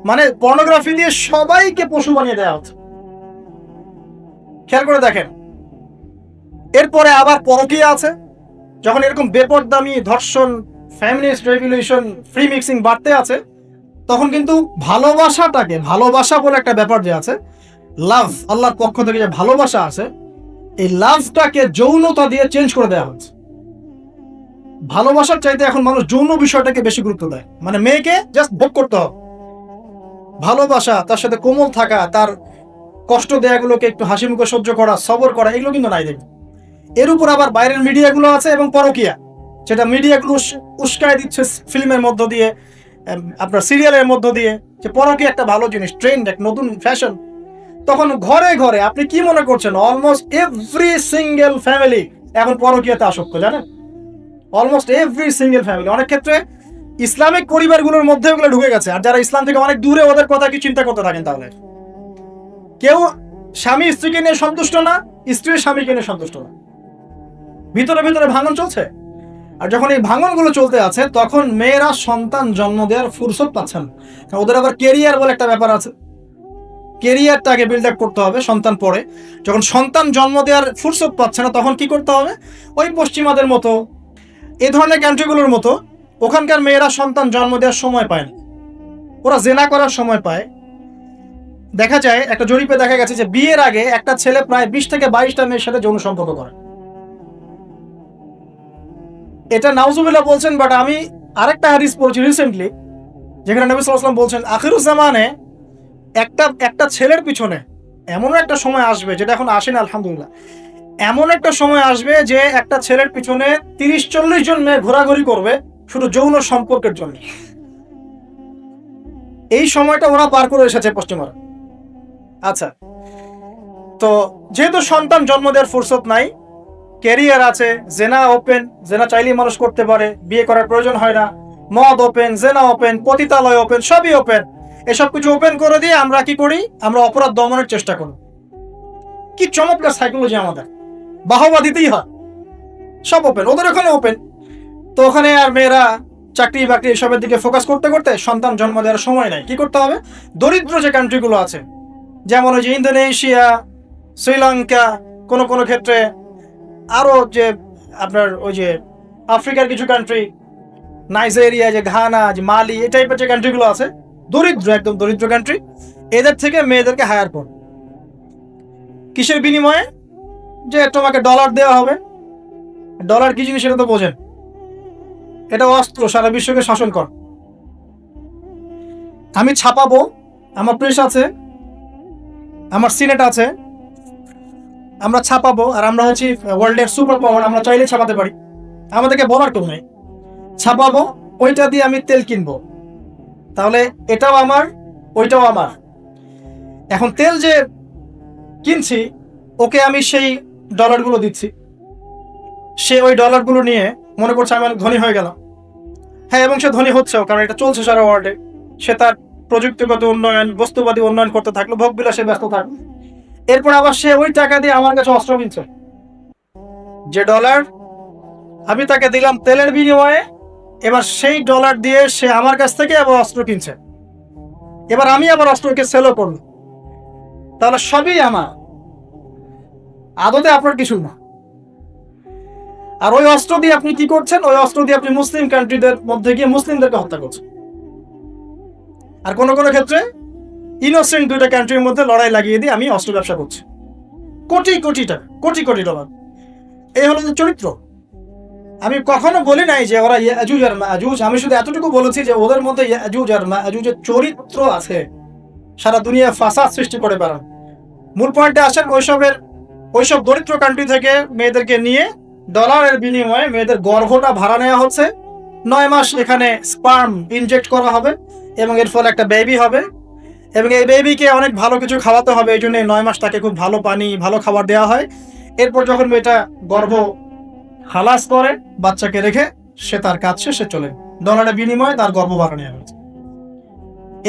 মানে পর্নোগ্রাফি দিয়ে সবাইকে পশু বানিয়ে দেওয়া হচ্ছে। খেয়াল করে দেখেন। এরপরে আবার পরকীয়া আছে। যখন এরকম বেপরদামি, ধর্ষণ, ফেমিনিস্ট রেভলিউশন, ফ্রি মিক্সিং বাড়তে আছে, তখন কিন্তু ভালোবাসাটাকে, ভালোবাসা বলে একটা ব্যাপার যে আছে, লাভ, আল্লাহর পক্ষ থেকে যে ভালোবাসা আছে, এই লাভটাকে যৌনতা দিয়ে চেঞ্জ করে দেওয়া হচ্ছে। ভালোবাসার চাইতে এখন মানুষ যৌন বিষয়টাকে বেশি গুরুত্ব দেয়। মানে মেয়েকে জাস্ট ভোগ করতে হবে, ভালোবাসা, তার সাথে কোমল থাকা, তার কষ্ট দেয়াগুলোকে একটু হাসি মুখে সহ্য করা, সবর করা, এগুলো কিন্তু নাই দেখবেন। এর উপর আবার বাইরের মিডিয়াগুলো আছে এবং পরকীয়া, যেটা মিডিয়াগুলো উস্কায় দিচ্ছে ফিল্মের মধ্য দিয়ে, আপনার সিরিয়ালের মধ্য দিয়ে, যে পরকীয়া একটা ভালো জিনিস, ট্রেন্ড, এক নতুন ফ্যাশন। তখন ঘরে ঘরে আপনি কি মনে করছেন, অলমোস্ট এভরি সিঙ্গেল ফ্যামিলি এখন পরকীয়াতে আসক্ত, জানেন? Almost every single family. অনেক ক্ষেত্রে ইসলামিক পরিবারগুলোর মধ্যে ওগুলো ঢুকে গেছে। আর যারা ইসলাম থেকে অনেক দূরে, ওদের কথা কি চিন্তা করতে থাকেন তাহলে? কেউ স্বামী স্ত্রীকে নিয়ে সন্তুষ্ট না, স্ত্রী স্বামীকে নিয়ে সন্তুষ্ট না, ভিতরে ভিতরে ভাঙন চলছে। আর যখন এই ভাঙনগুলো চলতে আছে, তখন মেয়েরা সন্তান জন্ম দেওয়ার ফুরসত পাচ্ছেন। কারণ ওদের আবার কেরিয়ার বলে একটা ব্যাপার আছে, কেরিয়ারটাকে বিল্ড আপ করতে হবে সন্তান পরে। যখন সন্তান জন্ম দেওয়ার ফুরসত পাচ্ছে না, তখন কি করতে হবে? ওই পশ্চিমাদের মতো, এই ধরনের কান্ট্রিগুলোর মতো, ওখানকার মেয়েরা সন্তান জন্ম দেওয়ার সময় পায় না, ওরা জেনা করার সময় পায়। দেখা যায়, একটা জরিপে দেখা গেছে যে বিয়ের আগে একটা ছেলে প্রায় 20 থেকে 22টা মেয়ের সাথে যৌন সম্পর্ক করে। এটা নাউজুবিল্লাহ বলছেন, বাট আমি আরেকটা হাদিস পড়ছি রিসেন্টলি, যেখানে নবী সাল্লাল্লাহু আলাইহি ওয়াসাল্লাম বলছেন আখিরুজ জামানে একটা ছেলের পিছনে এমন একটা সময় আসবে, যেটা এখন আসে না আলহামদুলিল্লাহ, এমন একটা সময় আসবে যে একটা ছেলের পিছনে 30-40 জন মেয়ে ঘোরাঘুরি করবে শুধু যৌন সম্পর্কের জন্য। এই সময়টা ওরা পার করে এসেছে পশ্চিমারা। আচ্ছা, তো যেহেতু সন্তান জন্ম দেওয়ার ফুরসত নাই, ক্যারিয়ার আছে, জেনা ওপেন, জেনা চাইলেই মানুষ করতে পারে, বিয়ে করার প্রয়োজন হয় না, মদ ওপেন, জেনা ওপেন, পতিতালয় ওপেন, সবই ওপেন। এসব কিছু ওপেন করে দিয়ে আমরা কি করি? আমরা অপরাধ দমনের চেষ্টা করি। কি চমৎকার সাইকোলজি আমাদের, বাহবা দিতেই হয়। সব ওপেন, ওদের ওখানে ওপেন। তো ওখানে আর মেয়েরা চাকরি বাকরি এসবের দিকে ফোকাস করতে করতে সন্তান জন্ম দেওয়ার সময় নাই। কি করতে হবে? দরিদ্র যে কান্ট্রিগুলো আছে, যেমন ওই যে ইন্দোনেশিয়া, শ্রীলঙ্কা, কোনো কোনো ক্ষেত্রে আরো যে আপনার ওই যে আফ্রিকার কিছু কান্ট্রি, নাইজেরিয়া, যে ঘানা, যে মালি, এই টাইপের যে কান্ট্রিগুলো আছে, দরিদ্র, একদম দরিদ্র কান্ট্রি, এদের থেকে মেয়েদেরকে হায়ার কর। কিসের বিনিময়ে? যে তোমাকে ডলার দেওয়া হবে। ডলার কি জিনিস সেটা তো বোঝেন, এটা অস্ত্র, সারা বিশ্বকে শাসন কর। আমি ছাপাবো, আমার প্রেস আছে, আমার সিনেট আছে, আমরা ছাপাবো, আর আমরা হচ্ছি ওয়ার্ল্ডের সুপার পাওয়ার, আমরা চাইলে ছাপাতে পারি, আমাদেরকে বলার কেউ নেই। ছাপাবো, ওইটা দিয়ে আমি তেল কিনবো, তাহলে এটাও আমার, ওইটাও আমার। এখন তেল যে কিনছি, ওকে আমি সেই ডলারগুলো দিচ্ছি, সে ওই ডলারগুলো নিয়ে মনে করছে আমি অনেক ধনী হয়ে গেলাম। হ্যাঁ, এবং সে ধনী হচ্ছেও, কারণ এটা চলছে সারা ওয়ার্ল্ডে। সে তার প্রযুক্তিগত উন্নয়ন, বস্তুবাদী উন্নয়ন করতে থাকলো, ভোগ বিলাসে ব্যস্ত থাকলো। এরপর আবার সে ওই টাকা দিয়ে আমার কাছে অস্ত্র কিনছে। যে ডলার আমি তাকে দিলাম তেলের বিনিময়ে, এবার সেই ডলার দিয়ে সে আমার কাছ থেকে আবার অস্ত্র কিনছে। এবার আমি আবার অস্ত্রকে সেলও করলাম, তাহলে সবই আমার, আদতে আপনার কিছু না। আর ওই অস্ত্র দিয়ে আপনি কি করছেন? ওই অস্ত্র দিয়ে আপনি মুসলিম কান্ট্রিদের মধ্যে গিয়ে মুসলিমদেরকে হত্যা করছেন। আর কোনো কোনো ক্ষেত্রে ইনোসেন্ট দুইটা কান্ট্রির মধ্যে লড়াই লাগিয়ে দিয়ে আমি অস্ত্র ব্যবসা করছি, কোটি কোটি টাকা, কোটি কোটি ডলার। এই হলো যে চরিত্র। আমি কখনো বলি নাই যে ওরা ইয়াজুজ আর মাজুজ, আমি শুধু এতটুকু বলেছি যে ওদের মধ্যে ইয়াজুজ আর মাজুজের চরিত্র আছে, সারা দুনিয়া ফাসাদ সৃষ্টি করে বেড়ান। মূল পয়েন্টে আসেন, ওইসব দরিদ্র কান্ট্রি থেকে মেয়েদেরকে নিয়ে ডলারের বিনিময়ে মেয়েদের গর্ভটা ভাড়া নেওয়া হচ্ছে। 9 মাস এখানে স্পার্ম ইনজেক্ট করা হবে এবং এর ফলে একটা বেবি হবে, এবং এই বেবিকে অনেক ভালো কিছু খাওয়াতে হবে। এই জন্য 9 মাস তাকে খুব ভালো পানি, ভালো খাবার দেওয়া হয়। এরপর যখন মেয়েটা গর্ভ খালাস করে, বাচ্চাকে রেখে সে তার কাজ শেষে চলে, ডলারের বিনিময়ে তার গর্ভ ভাড়া নেওয়া হয়েছে।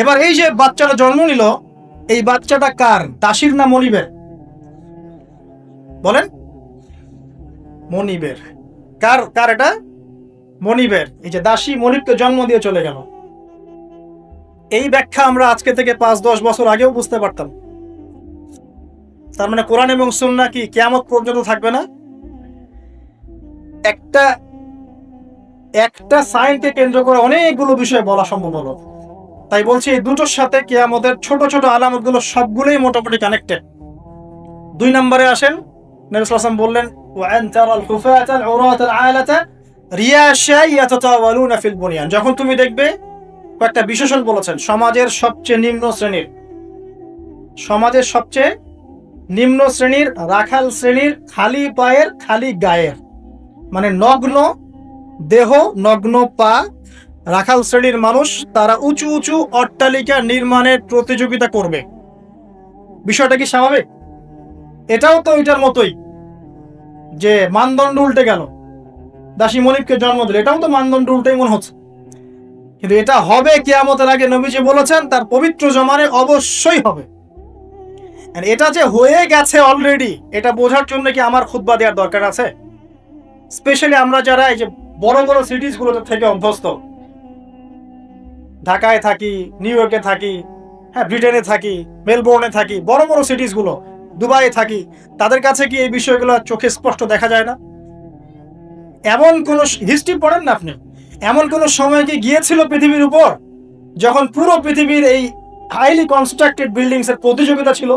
এবার এই যে বাচ্চাটা জন্ম নিল, এই বাচ্চাটা কার? দাসীর না মনিবের? বলেন। মনিবের। কার কার এটা? মনিবের। এই যে দাসী মনিবকে জন্ম দিয়ে চলে গেল, এই ব্যাখ্যা আমরা আজকে থেকে 5-10 বছর আগেও বুঝতে পারতাম। তার মানে কোরআন এবং সুন্নাহ কি কিয়ামত পর্যন্ত থাকবে না? একটা সাইনকে কেন্দ্র করে অনেকগুলো বিষয় বলা সম্ভব হলো। তাই বলছি, এই দুটোর সাথে কিয়ামতের ছোট ছোট আলামতগুলো সবগুলোই মোটামুটি কানেক্টেড। 2 নম্বরে আসেন, নবী সাল্লাল্লাহু আলাইহি ওয়াসাল্লাম বললেন, ওয়া আনতারাল হুফাতাল উরাতাল আলাতা রিয়াশা ইয়াতাতাওয়ালুনা ফিল বুনিয়ান। যখন তুমি দেখবে, কয়েকটা বিশেষণ বলেছেন, সমাজের সবচেয়ে নিম্ন শ্রেণীর, সমাজের সবচেয়ে নিম্ন শ্রেণীর রাখাল শ্রেণীর খালি পায়ের খালি গায়ের, মানে নগ্ন দেহ নগ্ন পা রাখাল শ্রেণীর মানুষ, তারা উঁচু উঁচু অট্টালিকা নির্মাণের প্রতিযোগিতা করবে। বিষয়টা কি স্বাভাবিক? এটাও তো এটার মতোই, যে মানদণ্ড উল্টে গেল, দাসী মনিবকে জন্ম দিল, এটাও তো মানদণ্ড উল্টেই মনে হচ্ছে। কিন্তু এটা হবে কিয়ামতের আগে, নবীজি বলেছেন তার পবিত্র জমানে অবশ্যই হবে। আর এটা যে হয়ে গেছে অলরেডি, এটা বোঝার জন্য কি আমার খুতবা দেওয়ার দরকার আছে? স্পেশালি আমরা যারা এই যে বড় বড় সিটিজ গুলোতে থেকে অভ্যস্ত, ঢাকায় থাকি, নিউ ইয়র্কে থাকি, হ্যাঁ ব্রিটেনে থাকি, মেলবোর্নে থাকি, বড় বড় সিটিজ গুলো, দুবাইয়ে থাকি, তাদের কাছে কি এই বিষয়গুলো চোখে স্পষ্ট দেখা যায় না? এমন কোন হিস্ট্রি পড়েন না আপনি, এমন কোন সময় কি গিয়েছিল পৃথিবীর উপর যখন পুরো পৃথিবীর এই হাইলি কনস্ট্রাক্টেড বিল্ডিংস এর প্রতিযোগিতা ছিল?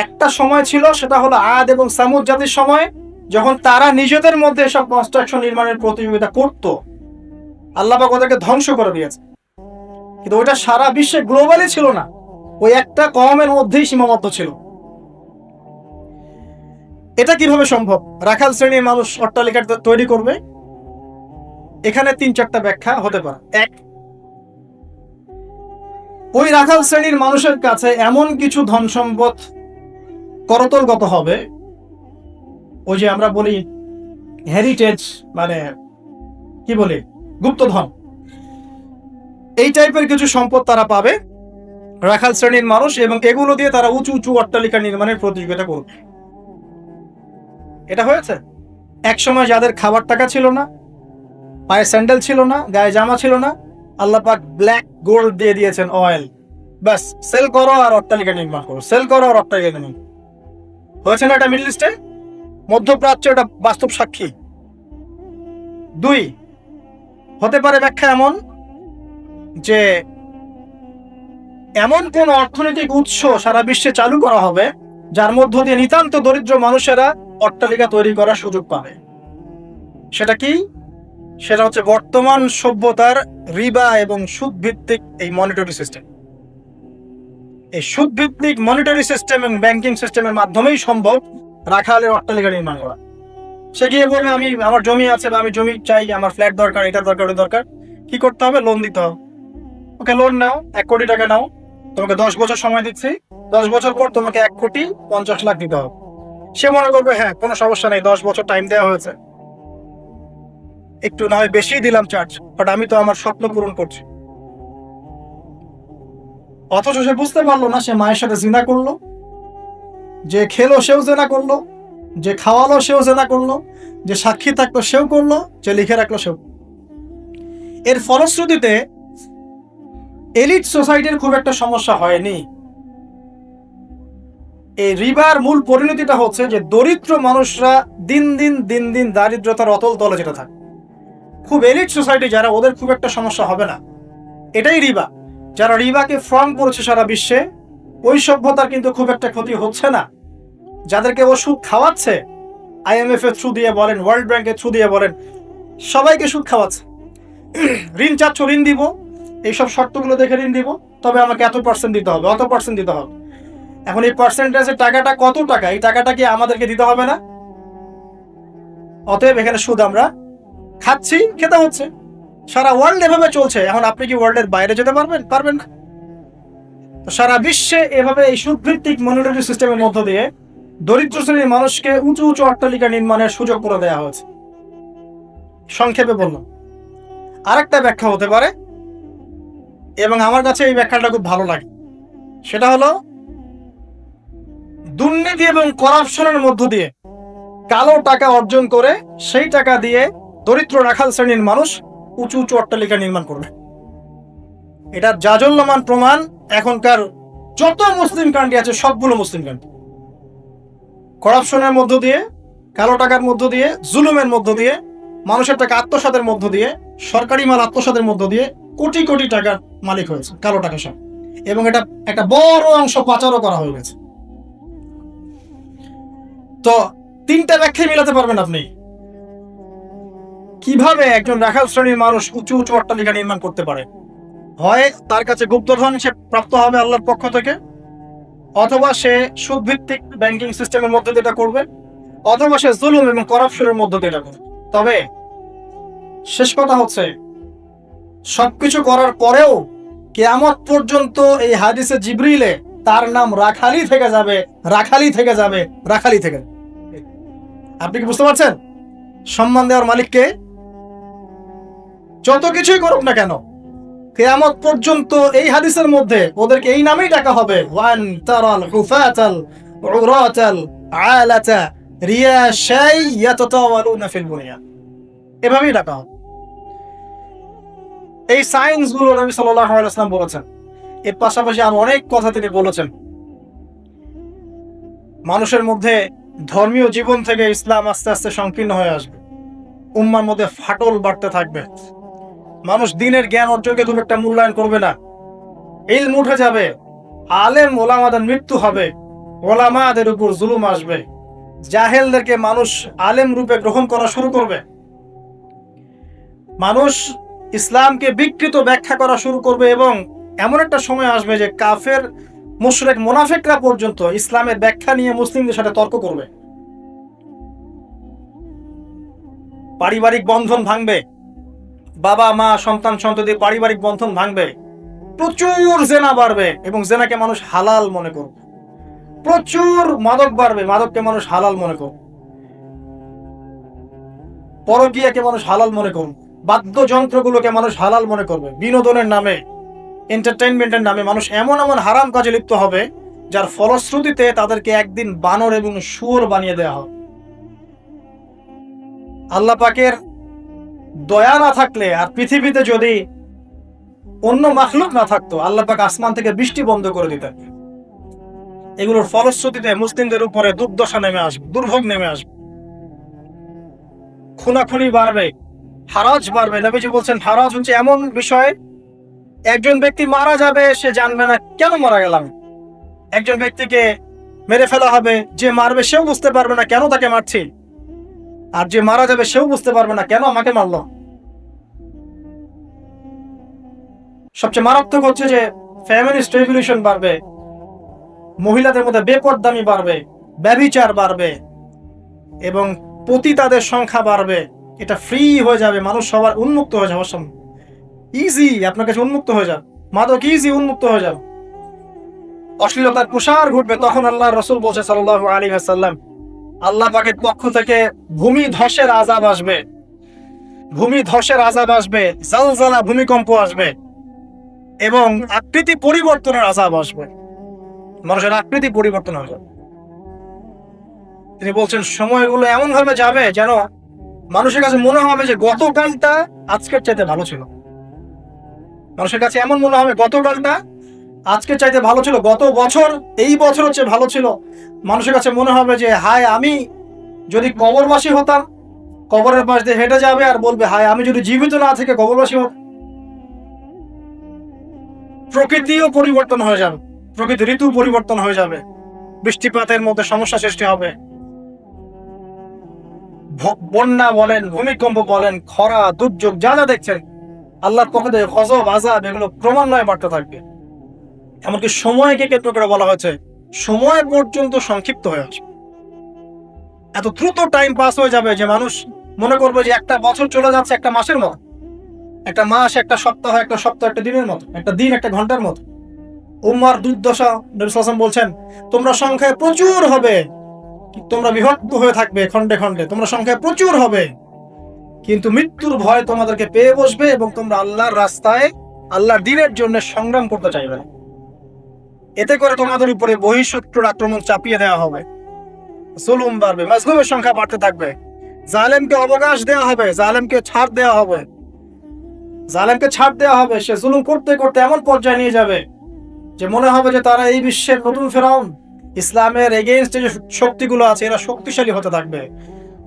একটা সময় ছিল, সেটা হলো আদ এবং সামুদ জাতির সময়, যখন তারা নিজেদের মধ্যে সব কনস্ট্রাকশন নির্মাণের প্রতিযোগিতা করত। আল্লাহ পাক ওদেরকে ধ্বংস করে দিয়েছে, কিন্তু ওইটা সারা বিশ্বে গ্লোবালি ছিল না, ওই একটা কওমের মধ্যেই সীমাবদ্ধ ছিল। এটা কিভাবে সম্ভব? রাখাল শ্রেণীর মানুষ অট্টালিকা তৈরি করবে? এখানে 3-4টা ব্যাখ্যা হতে পারে। এক, ওই রাখাল শ্রেণীর মানুষের কাছে এমন কিছু ধন সম্পদ করতলগত হবে, ওই যে আমরা বলি হেরিটেজ, মানে কি বলি, গুপ্তধন, এই টাইপের কিছু সম্পদ তারা পাবে রাখাল শ্রেণীর মানুষ, এবং এগুলো দিয়ে তারা উঁচু উঁচু অট্টালিকা নির্মাণের প্রতিযোগিতা করবে। এটা হয়েছে। এক সময় যাদের খাবার টাকা ছিল না, পায়ে স্যান্ডেল ছিল না, গায়ে জামা ছিল না, আল্লাহ পাক ব্ল্যাক গোল্ড দিয়ে দিয়েছেন, অয়েল, বাস সেল করো আর অট্টালিকা নির্মাণ করো, সেল করো আর অট্টালিকা নির্মাণ। হয়েছে না এটা মিডল ইস্টে? মধ্যপ্রাচ্য এটা বাস্তব সাক্ষী। 2, হতে পারে ব্যাখ্যা এমন যে এমন কোন অর্থনৈতিক উৎস সারা বিশ্বে চালু করা হবে যার মধ্য দিয়ে নিতান্ত দরিদ্র মানুষেরা অট্টালিকা তৈরি করার সুযোগ পাবে। সেটা কি? সেটা হচ্ছে বর্তমান সভ্যতার রিবা এবং সুদ ভিত্তিক এই মনিটারি সিস্টেম। এই সুদ ভিত্তিক মনিটারি সিস্টেম এবং ব্যাংকিং সিস্টেমের মাধ্যমেই সম্ভব রাখালের অট্টালিকা নির্মাণ করা। সে গিয়ে বলবে আমি, আমার জমি আছে বা আমি জমি চাই, আমার ফ্ল্যাট দরকার, এটা দরকার, ওটা দরকার। কি করতে হবে? লোন দিতে হবে। ওকে, লোন নাও, 1 কোটি টাকা নাও, তোমাকে 10 বছর সময় দিচ্ছি, 10 বছর পর তোমাকে 1,50,00,000 দিতে হবে। সে মনে করবে হ্যাঁ কোনো সমস্যা নেই, 10 বছর টাইম দেওয়া হয়েছে, একটু না হয় বেশি দিলাম চার্জ, বাট আমি তো আমার স্বপ্ন পূরণ করছি। অথচ সে বুঝতে পারলো না, সে মায়ের সাথে জিনা করলো, যে খেলো সেও জেনা করলো, যে খাওয়ালো সেও জেনা করলো, যে সাক্ষী থাকলো সেও করলো, যে লিখে রাখলো সেও। এর ফলশ্রুতিতে এলিট সোসাইটির খুব একটা সমস্যা হয়নি। এই রিবার মূল পরিণতিটা হচ্ছে যে দরিদ্র মানুষরা দিন দিন দারিদ্রতার অতল তলে যেতে থাকে। খুব এলিট সোসাইটি যারা, ওদের খুব একটা সমস্যা হবে না। এটাই রিবা। যারা রিবাকে ফ্রন্ট করেছে সারা বিশ্বে, ওই সভ্যতার কিন্তু খুব একটা ক্ষতি হচ্ছে না। যাদেরকে ও সুদ খাওয়াচ্ছে, IMF এর থ্রু দিয়ে বলেন, ওয়ার্ল্ড ব্যাংকের থ্রু দিয়ে বলেন, সবাইকে সুদ খাওয়াচ্ছে। ঋণ চাচ্ছ, ঋণ দিব, এইসব শর্তগুলো দেখে ঋণ দিব, তবে আমাকে এত % দিতে হবে, অত % দিতে হবে। এখন এই পার্সেন্টেজের টাকাটা কত টাকা, এই টাকাটা কি আমাদেরকে দিতে হবে না? অতএব এখানে সুদ আমরা খাচ্ছি, খেতে হচ্ছে। সারা ওয়ার্ল্ড এভাবে চলছে। এখন আপনি কি ওয়ার্ল্ডের বাইরে যেতে পারবেন? পারবেন না। তো সারা বিশ্বে এভাবে এই সুদ ভিত্তিক মনিটারি সিস্টেমের মধ্য দিয়ে দরিদ্র শ্রেণীর মানুষকে উঁচু উঁচু অট্টালিকা নির্মাণের সুযোগ করে দেওয়া হয়েছে। সংক্ষেপে বললাম। আরেকটা ব্যাখ্যা হতে পারে, এবং আমার কাছে এই ব্যাখ্যাটা খুব ভালো লাগে, সেটা হলো দুর্নীতি এবং করাপশনের মধ্য দিয়ে কালো টাকা অর্জন করে সেই টাকা দিয়ে দরিদ্র রাখাল শ্রেণীর মানুষ উঁচু উঁচু অট্টালিকা নির্মাণ করবে। এটা জাজল্যমান প্রমাণ এখনকার যত মুসলিম কান্ট্রি আছে, সবগুলো মুসলিম কান্ট্রি করাপশনের মধ্য দিয়ে, কালো টাকার মধ্য দিয়ে, জুলুমের মধ্য দিয়ে, মানুষের টাকা আত্মসাতের মধ্য দিয়ে, সরকারি মাল আত্মসাতের মধ্য দিয়ে কোটি কোটি টাকার মালিক হয়েছে কালো টাকা সব, এবং এটা একটা বড় অংশ পাচারও করা হয়ে গেছে। তো 3টা ব্যাখ্যাই মিলাতে পারবেন আপনি, কিভাবে একজন রাখাল শ্রেণীর মানুষ উঁচু উঁচু অট্টালিকা নির্মাণ করতে পারে। হয় তার কাছে গুপ্তধন সে প্রাপ্ত হবে আল্লাহর পক্ষ থেকে, অথবা সে সুদভিত্তিক ব্যাংকিং সিস্টেমের মধ্যে দিয়ে এটা করবে, অথবা সে জুলুম এবং করাপশনের মধ্যে দিয়ে এটা করবে। তবে শেষ কথা হচ্ছে, সবকিছু করার পরেও কিয়ামত পর্যন্ত এই হাদিসে জিবরিলে তার নাম রাখালি থেকে যাবে, রাখালি থেকে যাবে, রাখালি থেকে। আপনি কি বুঝতে পারছেন? সম্মান দেওয়ার মালিককে। যত কিছুই করুক না কেন, কিয়ামত পর্যন্ত এই হাদিসের মধ্যে ওদেরকে এই নামেই ডাকা হবে, ওয়ান তারাল হুফাতাল উরাতাল আলাতা রিয়াশাই ইয়াতাতাওয়ালুনা ফিল বুনিয়ান, এভাবেই ডাকা হবে। এই সায়েন্স গুলো নবী সাল্লাল্লাহু আলাইহি ওয়াসাল্লাম বলেছেন। এর পাশাপাশি আরো অনেক কথা তিনি বলেছেন। মানুষের মধ্যে ধর্মীয় জীবন থেকে ইসলাম আস্তে আস্তে সংকীর্ণ হয়ে আসবে, উম্মার মধ্যে ফাটল বাড়তে থাকবে, মানুষ দ্বীনের জ্ঞান অর্জনকে খুব একটা মূল্যায়ন করবে না, ইলম উঠে যাবে, আলেম ওলামাদের মৃত্যু হবে, ওলামাদের উপর জুলুম আসবে, জাহেলদেরকে মানুষ আলেম রূপে গ্রহণ করা শুরু করবে, মানুষ ইসলামকে বিকৃত ব্যাখ্যা করা শুরু করবে, এবং এমন একটা সময় আসবে যে কাফের মুশরিক মুনাফিকরা পর্যন্ত ইসলামের ব্যাখ্যা নিয়ে মুসলিমদের সাথে তর্ক করবে। পারিবারিক বন্ধন ভাঙবে, বাবা মা সন্তান সন্ততি পারিবারিক বন্ধন ভাঙবে, প্রচুর জেনা বাড়বে এবং জেনাকে মানুষ হালাল মনে করবে, প্রচুর মাদক বাড়বে, মাদককে মানুষ হালাল মনে করবে, পরকীয়াকে মানুষ হালাল মনে করবে, বাদ্যযন্ত্রগুলোকে মানুষ হালাল মনে করবে, বিনোদনের নামে এন্টারটেইনমেন্টের নামে মানুষ এমন এমন হারাম কাজে লিপ্ত হবে যার ফলশ্রুতিতে তাদেরকে একদিন বানর এবং শুয়োর বানিয়ে দেওয়া হবে। আল্লাহ পাকের দয়া না থাকলে আর পৃথিবীতে যদি অন্য মাখলুক না থাকতো, আল্লাহ পাক আসমান থেকে বৃষ্টি বন্ধ করে দিতেন। এগুলোর ফলশ্রুতিতে মুসলিমদের উপরে দুর্দশা নেমে আসবে, দুর্ভোগ নেমে আসবে, খুনাখুনি বাড়বে, হারাজ বাড়বে। নবীজি বলছেন হারাজ হচ্ছে এমন বিষয়, একজন ব্যক্তি মারা যাবে, সে জানবে না কেন মারা গেলাম। একজন ব্যক্তিকে মেরে ফেলা হবে, যে মারবে সেও বুঝতে পারবে না কেন তাকে মারছি, আর যে মারা যাবে সেও বুঝতে পারবে না কেন আমাকে মারলো। সবচেয়ে মারাত্মক হচ্ছে যে ফ্যামিলিস্ট রেভলিউশন বাড়বে, মহিলাদের মধ্যে বেপরদামি বাড়বে, ব্যভিচার বাড়বে এবং পতিতাদের সংখ্যা বাড়বে। এটা ফ্রি হয়ে যাবে, মানুষ সবার উন্মুক্ত হয়ে যাবে, ইজি আপনার কাছে উন্মুক্ত হয়ে যাবে, মাদক ইজি উন্মুক্ত হয়ে যাবে, অশ্লীলতার প্রসার ঘটবে। তখন আল্লাহ রাসূল বলছে সাল্লাল্লাহু আলাইহি ওয়াসাল্লাম, আল্লাহ পাকের পক্ষ থেকে ভূমি ধসের আযাব আসবে, ভূমি ধসের আযাব আসবে, জালজালা ভূমিকম্প আসবে এবং আকৃতি পরিবর্তনের আযাব আসবে, মানুষের আকৃতি পরিবর্তন হবে। তিনি বলছেন সময়গুলো এমন ভাবে যাবে যেন মানুষের কাছে মনে হবে যে গতকালটা আজকের চাইতে ভালো ছিল। মানুষের কাছে এমন মনে হবে গতকালটা আজকের চাইতে ভালো ছিল, গত বছর এই বছর হচ্ছে ভালো ছিল। মানুষের কাছে মনে হবে যে হায় আমি যদি কবরবাসী হতাম, কবরের পাশ দিয়ে হেঁটে যাবে আর বলবে হায় আমি যদি জীবিত না থেকে কবরবাসী হতাম। প্রকৃতিও পরিবর্তন হয়ে যাবে, প্রকৃতি ঋতু পরিবর্তন হয়ে যাবে, বৃষ্টিপাতের মধ্যে সমস্যা সৃষ্টি হবে, বন্যা বলেন, ভূমিকম্প বলেন, খরা, দুর্যোগ যা যা দেখছেন আল্লাহর পক্ষ থেকে গজব, আযাব এগুলো ক্রমান্বয়ে বাড়তে থাকবে। এমনকি সময়কে কেন্দ্র করে বলা হয়েছে সময় পর্যন্ত সংক্ষিপ্ত হয়ে আসবে, এত দ্রুত টাইম পাস হয়ে যাবে যে মানুষ মনে করবে যে একটা বছর চলে যাচ্ছে একটা মাসের মতো, একটা মাস একটা সপ্তাহ, একটা সপ্তাহ একটা দিনের মতো, একটা দিন একটা ঘন্টার মতো। উম্মার দুর্দশা, নবী সাল্লাল্লাহু আলাইহি ওয়াসাল্লাম বলছেন তোমরা সংখ্যায় প্রচুর হবে, তোমরা বিভক্ত হয়ে থাকবে খন্ডে খন্ডে, তোমরা সংখ্যায় প্রচুর হবে, কিন্তু মৃত্যুর ভয় তোমাদেরকে পেয়ে বসবে এবং তোমরা আল্লাহর রাস্তায় আল্লাহর দ্বীনের জন্য সংগ্রাম করতে চাইবে না। এতে করে তোমাদের উপরে বহিঃশত্রুর আক্রমণ চাপিয়ে দেওয়া হবে, জুলুম বাড়বে, মাজলুমের সংখ্যা বাড়তে থাকবে, জালেমকে অবকাশ দেওয়া হবে, জালেমকে ছাড় দেওয়া হবে, জালেমকে ছাড় দেওয়া হবে। সে জুলুম করতে করতে এমন পর্যায়ে নিয়ে যাবে যে মনে হবে যে তারা এই বিশ্বের নতুন ফেরাউন। ইসলামের এগেইনস্টে যে শক্তিগুলো আছে এরা শক্তিশালী হতে থাকবে,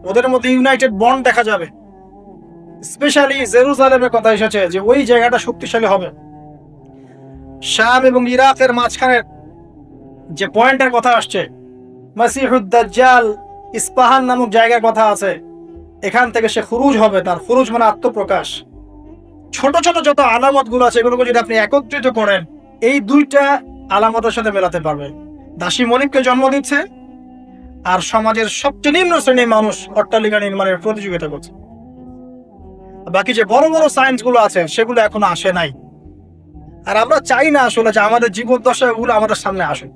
ওদের মধ্যে ইউনাইটেড বন্ড দেখা যাবে। স্পেশালি জেরুজালেমের কথা এসেছে যে ওই জায়গাটা শক্তিশালী হবে। শাম এবং ইরাকের মাঝখানের যে পয়েন্টের কথা আসছে, মাসিহুদ দাজ্জাল ইস্পাহান নামক জায়গার কথা আছে, এখান থেকে সে খুরুজ হবে। তার খুরুজ মানে আত্মপ্রকাশ। ছোট ছোট যত আলামত গুলো আছে এগুলোকে যদি আপনি একত্রিত করেন এই দুইটা আলামতের সাথে মেলাতে পারবেন, দাসী মনিবকে জন্ম দিচ্ছে, আর সমাজের সবচেয়ে নিম্ন শ্রেণীর মানুষ অট্টালিকা নির্মাণের প্রতিযোগিতা করছে। বাকি যে বড় বড় সায়েন্স গুলো আছে সেগুলো এখনো আসে নাই। আর আমরা চাই না আসলে যে আমাদের জীবদ্দশা গুলো আমাদের সামনে আসুক।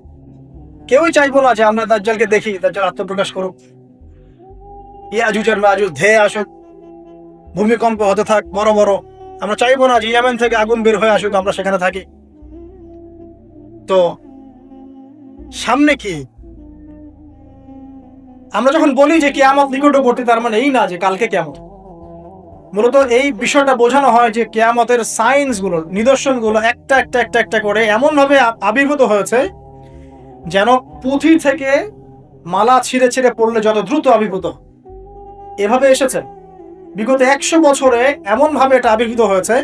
কেউই চাইবো না যে আমরা দাজ্জালকে দেখি, দাজ্জাল আত্মপ্রকাশ করুক, ইয়াজুজ আর মাজুজ ধেয়ে আসুক, ভূমিকম্প হতে থাক বড় বড়। আমরা চাইবো না যে ইয়েমেন থেকে আগুন বের হয়ে আসুক, আমরা সেখানে থাকি। তো সামনে কি? আমরা যখন বলি যে কিয়ামত নিকটবর্তী, তার মানে এই না যে কালকে কিয়ামত। মূলত এই বিষয়টা বোঝানো হয় যে কিয়ামতের সাইন্স গুলো, নিদর্শন গুলো একটা একটা একটা একটা করে এমন ভাবে আবির্ভূত হয়েছে যেন পুঁথি থেকে মালা ছিঁড়ে ছিঁড়ে পড়লে যত দ্রুত আবির্ভূত, এভাবে এসেছে। বিগত 100 বছরে এমন ভাবে এটা আবির্ভূত হয়েছে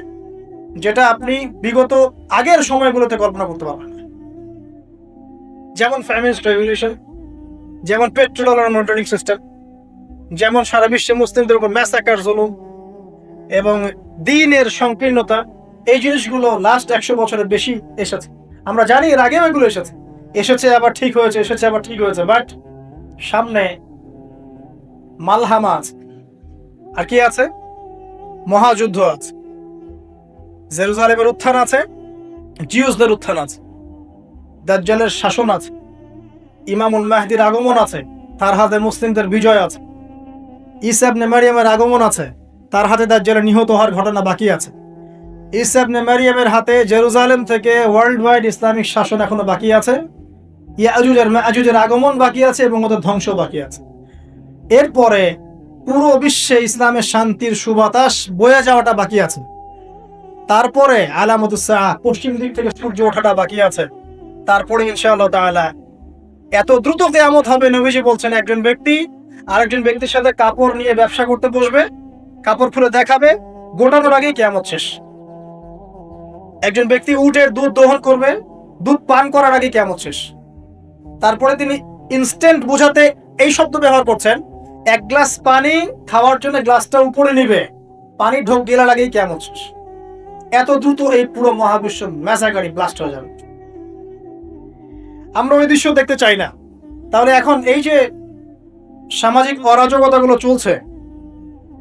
যেটা আপনি বিগত আগের সময়গুলোতে কল্পনা করতে পারবেন না। যেমন ফেমিনিস্ট রেভলিউশন, যেমন পেট্রোল আর মনিটরিং সিস্টেম, যেমন সারা বিশ্বে মুসলিমদের উপর ম্যাসাকার জুলুম এবং দ্বীনের সংকীর্ণতা, এই জিনিসগুলো লাস্ট 100 বছরের বেশি এসেছে। আমরা জানি এর আগেও এগুলো এসেছে আবার ঠিক হয়েছে, এসেছে আবার ঠিক হয়েছে। বাট সামনে মালহামা আছে, আর কি আছে? মহাযুদ্ধ আছে, জেরুজালেমের উত্থান আছে, জিউসদের উত্থান আছে, দাজ্জালের শাসন আছে, ইমামুল মাহদির আগমন আছে, তার হাতে মুসলিমদের বিজয় আছে, ঈসা ইবনে মারিয়ামের আগমন আছে, তার হাতে দাজ্জালের নিহত হওয়ার ঘটনা বাকি আছে, ঈসা ইবনে মারিয়ামের হাতে জেরুজালেম থেকে ওয়ার্ল্ড ওয়াইড ইসলামিক শাসন এখনো বাকি আছে, ইয়াজুজ আর মাজুজের আগমন বাকি আছে এবং ওদের ধ্বংস বাকি আছে। এরপরে পুরো বিশ্বে ইসলামের শান্তির সুবাতাস বয়ে যাওয়াটা বাকি আছে। তারপরে আলামতুস সাআহ, পশ্চিম দিক থেকে সূর্য ওঠাটা বাকি আছে। তারপরে ইনশাআল্লাহ তাআলা এত দ্রুত কিয়ামত হবে, নবীজি বলছেন একজন ব্যক্তি আরেকজন ব্যক্তির সাথে কাপড় নিয়ে ব্যবসা করতে বসবে, কাপড় খুলে দেখাবে, গোটানোর আগেই কিয়ামত শেষ। একজন ব্যক্তি উটের দুধ দহন করবে, দুধ পান করার আগে কিয়ামত শেষ। তারপরে তিনি ইনস্ট্যান্ট বোঝাতে এই শব্দ ব্যবহার করছেন, এক গ্লাস পানি খাওয়ার জন্য গ্লাসটা উপরে নিবে, পানি ঢোক গেলার আগেই কিয়ামত শেষ। এত দ্রুত এই পুরো মহাবিশ্ব ম্যাসাকারি ব্লাস্ট হয়ে যাবে। আমরা ওই দৃশ্য দেখতে চাই না। তাহলে এখন এই যে সামাজিক অরাজকতাগুলো চলছে,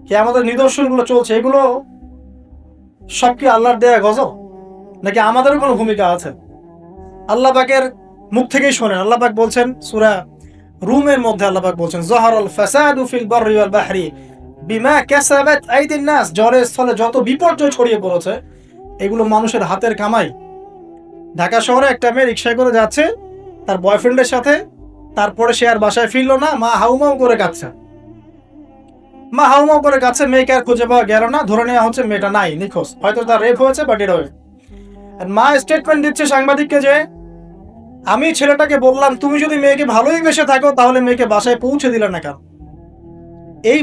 কিয়ামতের নিদর্শনগুলো চলছে, এগুলো সব কি আল্লাহর দেয়া গজব, নাকি আমাদেরও কোনো ভূমিকা আছে? আল্লাহ পাকের মুখ থেকেই শোনেন। আল্লাহ পাক বলছেন সূরা রুমের মধ্যে, আল্লাহ পাক বলছেন যাহারাল ফাসাদু ফিল বাররি ওয়াল বাহরি বিমা কাসাবাত আইদিন নাস, জলে স্থলে যত বিপর্যয় ছড়িয়ে পড়েছে এগুলো মানুষের হাতের কামাই। ঢাকা শহরে একটা মেয়ে রিকশায় করে যাচ্ছে তার বয়ফ্রেন্ডের সাথে, তারপরে সে আর বাসায় ফিরল না, মা হাউমাউ করে কাঁদছে। মেয়েকে আর খুঁজে পাওয়া গেল না, ধরে নেওয়া হচ্ছে মেয়েটা নাই, নিখোঁজ, হয়তো তার রেপ হয়েছে বা ডেড হয়েছে। আর মা স্টেটমেন্ট দিচ্ছে সাংবাদিককে যে আমি ছেলেটাকে বললাম তুমি যদি মেয়েকে ভালোই বেসে থাকো তাহলে মেয়েকে বাসায় পৌঁছে দিলে না কেন? এই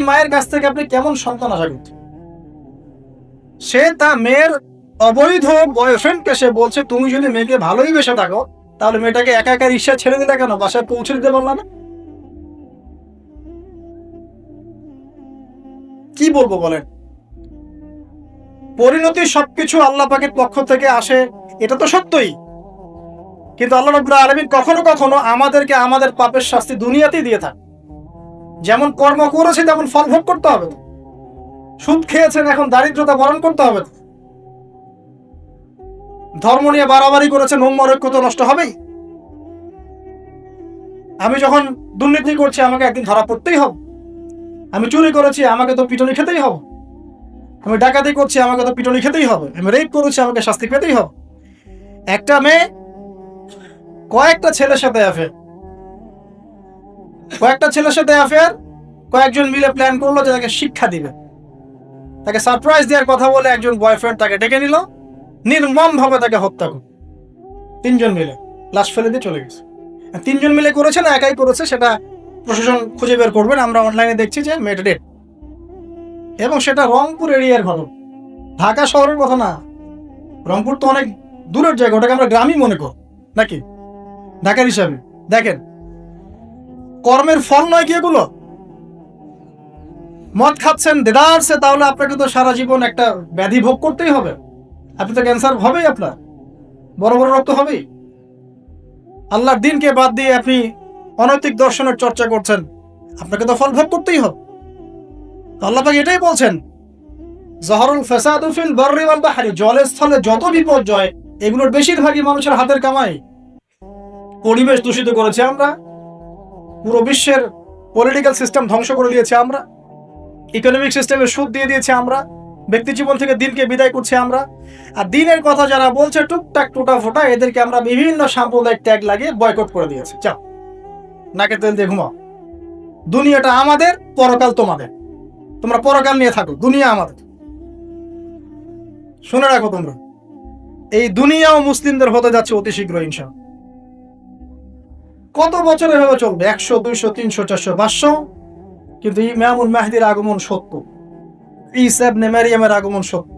মায়ের কাছ থেকে আপনি কেমন সন্তান আশা করছেন? সে তার মেয়ের অবৈধ বয়ফ্রেন্ডকে সে বলছে তুমি যদি মেয়েকে ভালোই বেসে থাকো তাহলে মেয়েটাকে একা একা রিক্সা ছেড়ে দিলে কেন, বাসায় পৌঁছে দিতে পারলা না? কি বলবো বলেন? পরিণতি সবকিছু আল্লাহ পাকের পক্ষ থেকে আসে, এটা তো সত্যই। কিন্তু আল্লাহ রাব্বুল আলামিন কখনো কখনো আমাদেরকে আমাদের পাপের শাস্তি দুনিয়াতেই দিয়ে থাকে। যেমন কর্ম করেছে তেমন ফল ভোগ করতে হবে। সুদ খেয়েছেন, এখন দারিদ্রতা বরণ করতে হবে। ধর্ম নিয়ে বাড়াবাড়ি করেছেন, ঐক্য তো নষ্ট হবেই। আমি যখন দুর্নীতি করছি আমাকে একদিন ধরা পড়তেই হবে। আমি চুরি করেছি আমাকে তো পিটুনি খেতেই হবে। আমি ডাকাতি করছি আমাকে তো পিটুনি খেতেই হবে। আমি রেপ করেছি আমাকে শাস্তি পেতেই হবে। একটা মেয়ে কয়েকটা ছেলের সাথে অ্যাফেয়ার, কয়েকজন মিলে প্ল্যান করলো যে তাকে শিক্ষা দিবে, তাকে সারপ্রাইজ দেওয়ার কথা বলে একজন বয়ফ্রেন্ড তাকে ডেকে নিল, নির্মম ভাবে তাকে হত্যা করল। 3 জন মিলে লাশ ফেলে দিয়ে চলে গেছে। 3 জন মিলে করেছে না একাই করেছে সেটা প্রশাসন খুঁজে বের করবেন। আমরা অনলাইনে দেখছি যে মেয়েটা ডেড, এবং সেটা রংপুর এরিয়ার ঘটনা, ঢাকা শহরের কথা না। রংপুর তো অনেক দূরের জায়গা, ওটাকে আমরা গ্রামই মনে করি নাকি ঢাকার হিসাবে। দেখেন কর্মের ফল নয় কি এগুলো? মদ খাচ্ছেন দেদারসে, তাহলে আপনাকে তো সারা জীবন একটা ব্যাধি ভোগ করতেই হবে। আপনি তো ক্যান্সার হবেই, আপনার বড় বড় রোগ তো হবেই। আল্লাহর দিনকে বাদ দিয়ে আপনি অনৈতিক দর্শনের চর্চা করছেন, আপনাকে তো ফল ভোগ করতেই হবে। আল্লাহ পাক এটাই বলছেন, জহরুল ফাসাদু ফিল বাররি ওয়াল বাহরি, জলে স্থলে যত বিপর্যয় এগুলোর বেশিরভাগই মানুষের হাতের কামাই। পরিবেশ দূষিত করেছে আমরা, পুরো বিশ্বের পলিটিক্যাল সিস্টেম ধ্বংস করে দিয়েছে আমরা, ইকোনমিক সিস্টেমে সুদ দিয়ে দিয়েছে আমরা, ব্যক্তি জীবন থেকে দিনকে বিদায় করছি আমরা। আর দিনের কথা যারা বলছে টুকটাক টুটা ফোটা, এদেরকে আমরা বিভিন্ন সাম্প্রদায়িক ট্যাগ লাগিয়ে বয়কট করে দিয়েছি। যাও নাকে তেল দিয়ে ঘুমাও, দুনিয়াটা আমাদের, পরকাল তোমাদের, তোমরা পরকাল নিয়ে থাকো, দুনিয়া আমাদের। শুনে রাখো তোমরা, এই দুনিয়াও মুসলিমদের হতে যাচ্ছে অতি শীঘ্র ইনশাআল্লাহ। কত বছর এভাবে চলবে? 100, 200, 300, 400, 500, কিন্তু ইমামুল মাহদির আগমন সত্য, ঈসা ইবনে মারইয়ামের আগমন সত্য।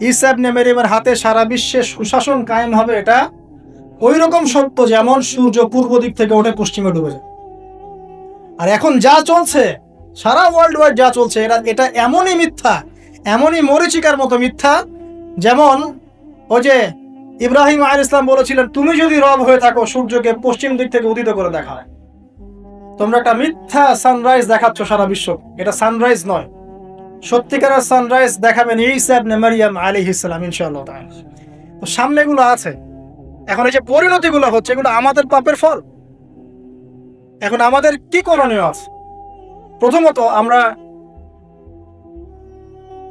ঈসা ইবনে মারইয়ামের হাতে সারা বিশ্বে সুশাসন কায়েম হবে, এটা ওই রকম সত্য যেমন সূর্য পূর্ব দিক থেকে ওঠে পশ্চিমে ডুবে যায়। আর এখন যা চলছে, সারা ওয়ার্ল্ড ওয়াইড যা চলছে, এটা এমনই মিথ্যা, এমনই মরীচিকার মতো মিথ্যা, যেমন ওই যে ইব্রাহিম আলাইহিস সালাম বলেছিলেন, তুমি যদি রব হয়ে থাকো সূর্যকে পশ্চিম দিক থেকে উদিত করে দেখায়। তোমরা একটা মিথ্যা সানরাইজ দেখাচ্ছ সারা বিশ্ব, এটা সানরাইজ নয়। সত্যিকারের সানরাইজ দেখাবেন ঈসা ইবনে মারইয়াম আলাইহিস সালাম ইনশাআল্লাহ তাআলা। তো সামনে এগুলো আছে। এখন এই যে পরিণতিগুলো হচ্ছে, এগুলো আমাদের পাপের ফল। এখন আমাদের কি করণীয় আছে? প্রথমত আমরা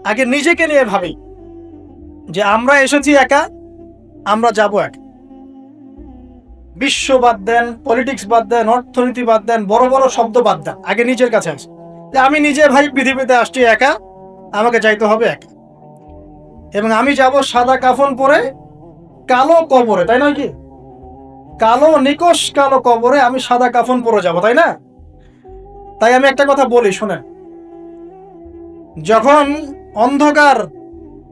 আগে নিজেকে নিয়ে ভাবি যে আমরা এসেছি একা, আমরা যাব একা। বিশ্ব বাদ দেন, পলিটিক্স বাদ দেন, অর্থনীতি বাদ দেন, বড় বড় শব্দ বাদ দেন, আগে নিজের কাছে আসে যে আমি নিজে ভাই পৃথিবীতে আসছি একা, আমাকে যাইতে হবে একা। এবং আমি যাব সাদা কাফন পরে কালো কবরে, তাই নয় কি? কালো নিকশ কালো কবরে আমি সাদা কাফন পরে যাব, তাই না? তাই আমি একটা কথা বলি, শোনেন, যখন অন্ধকার,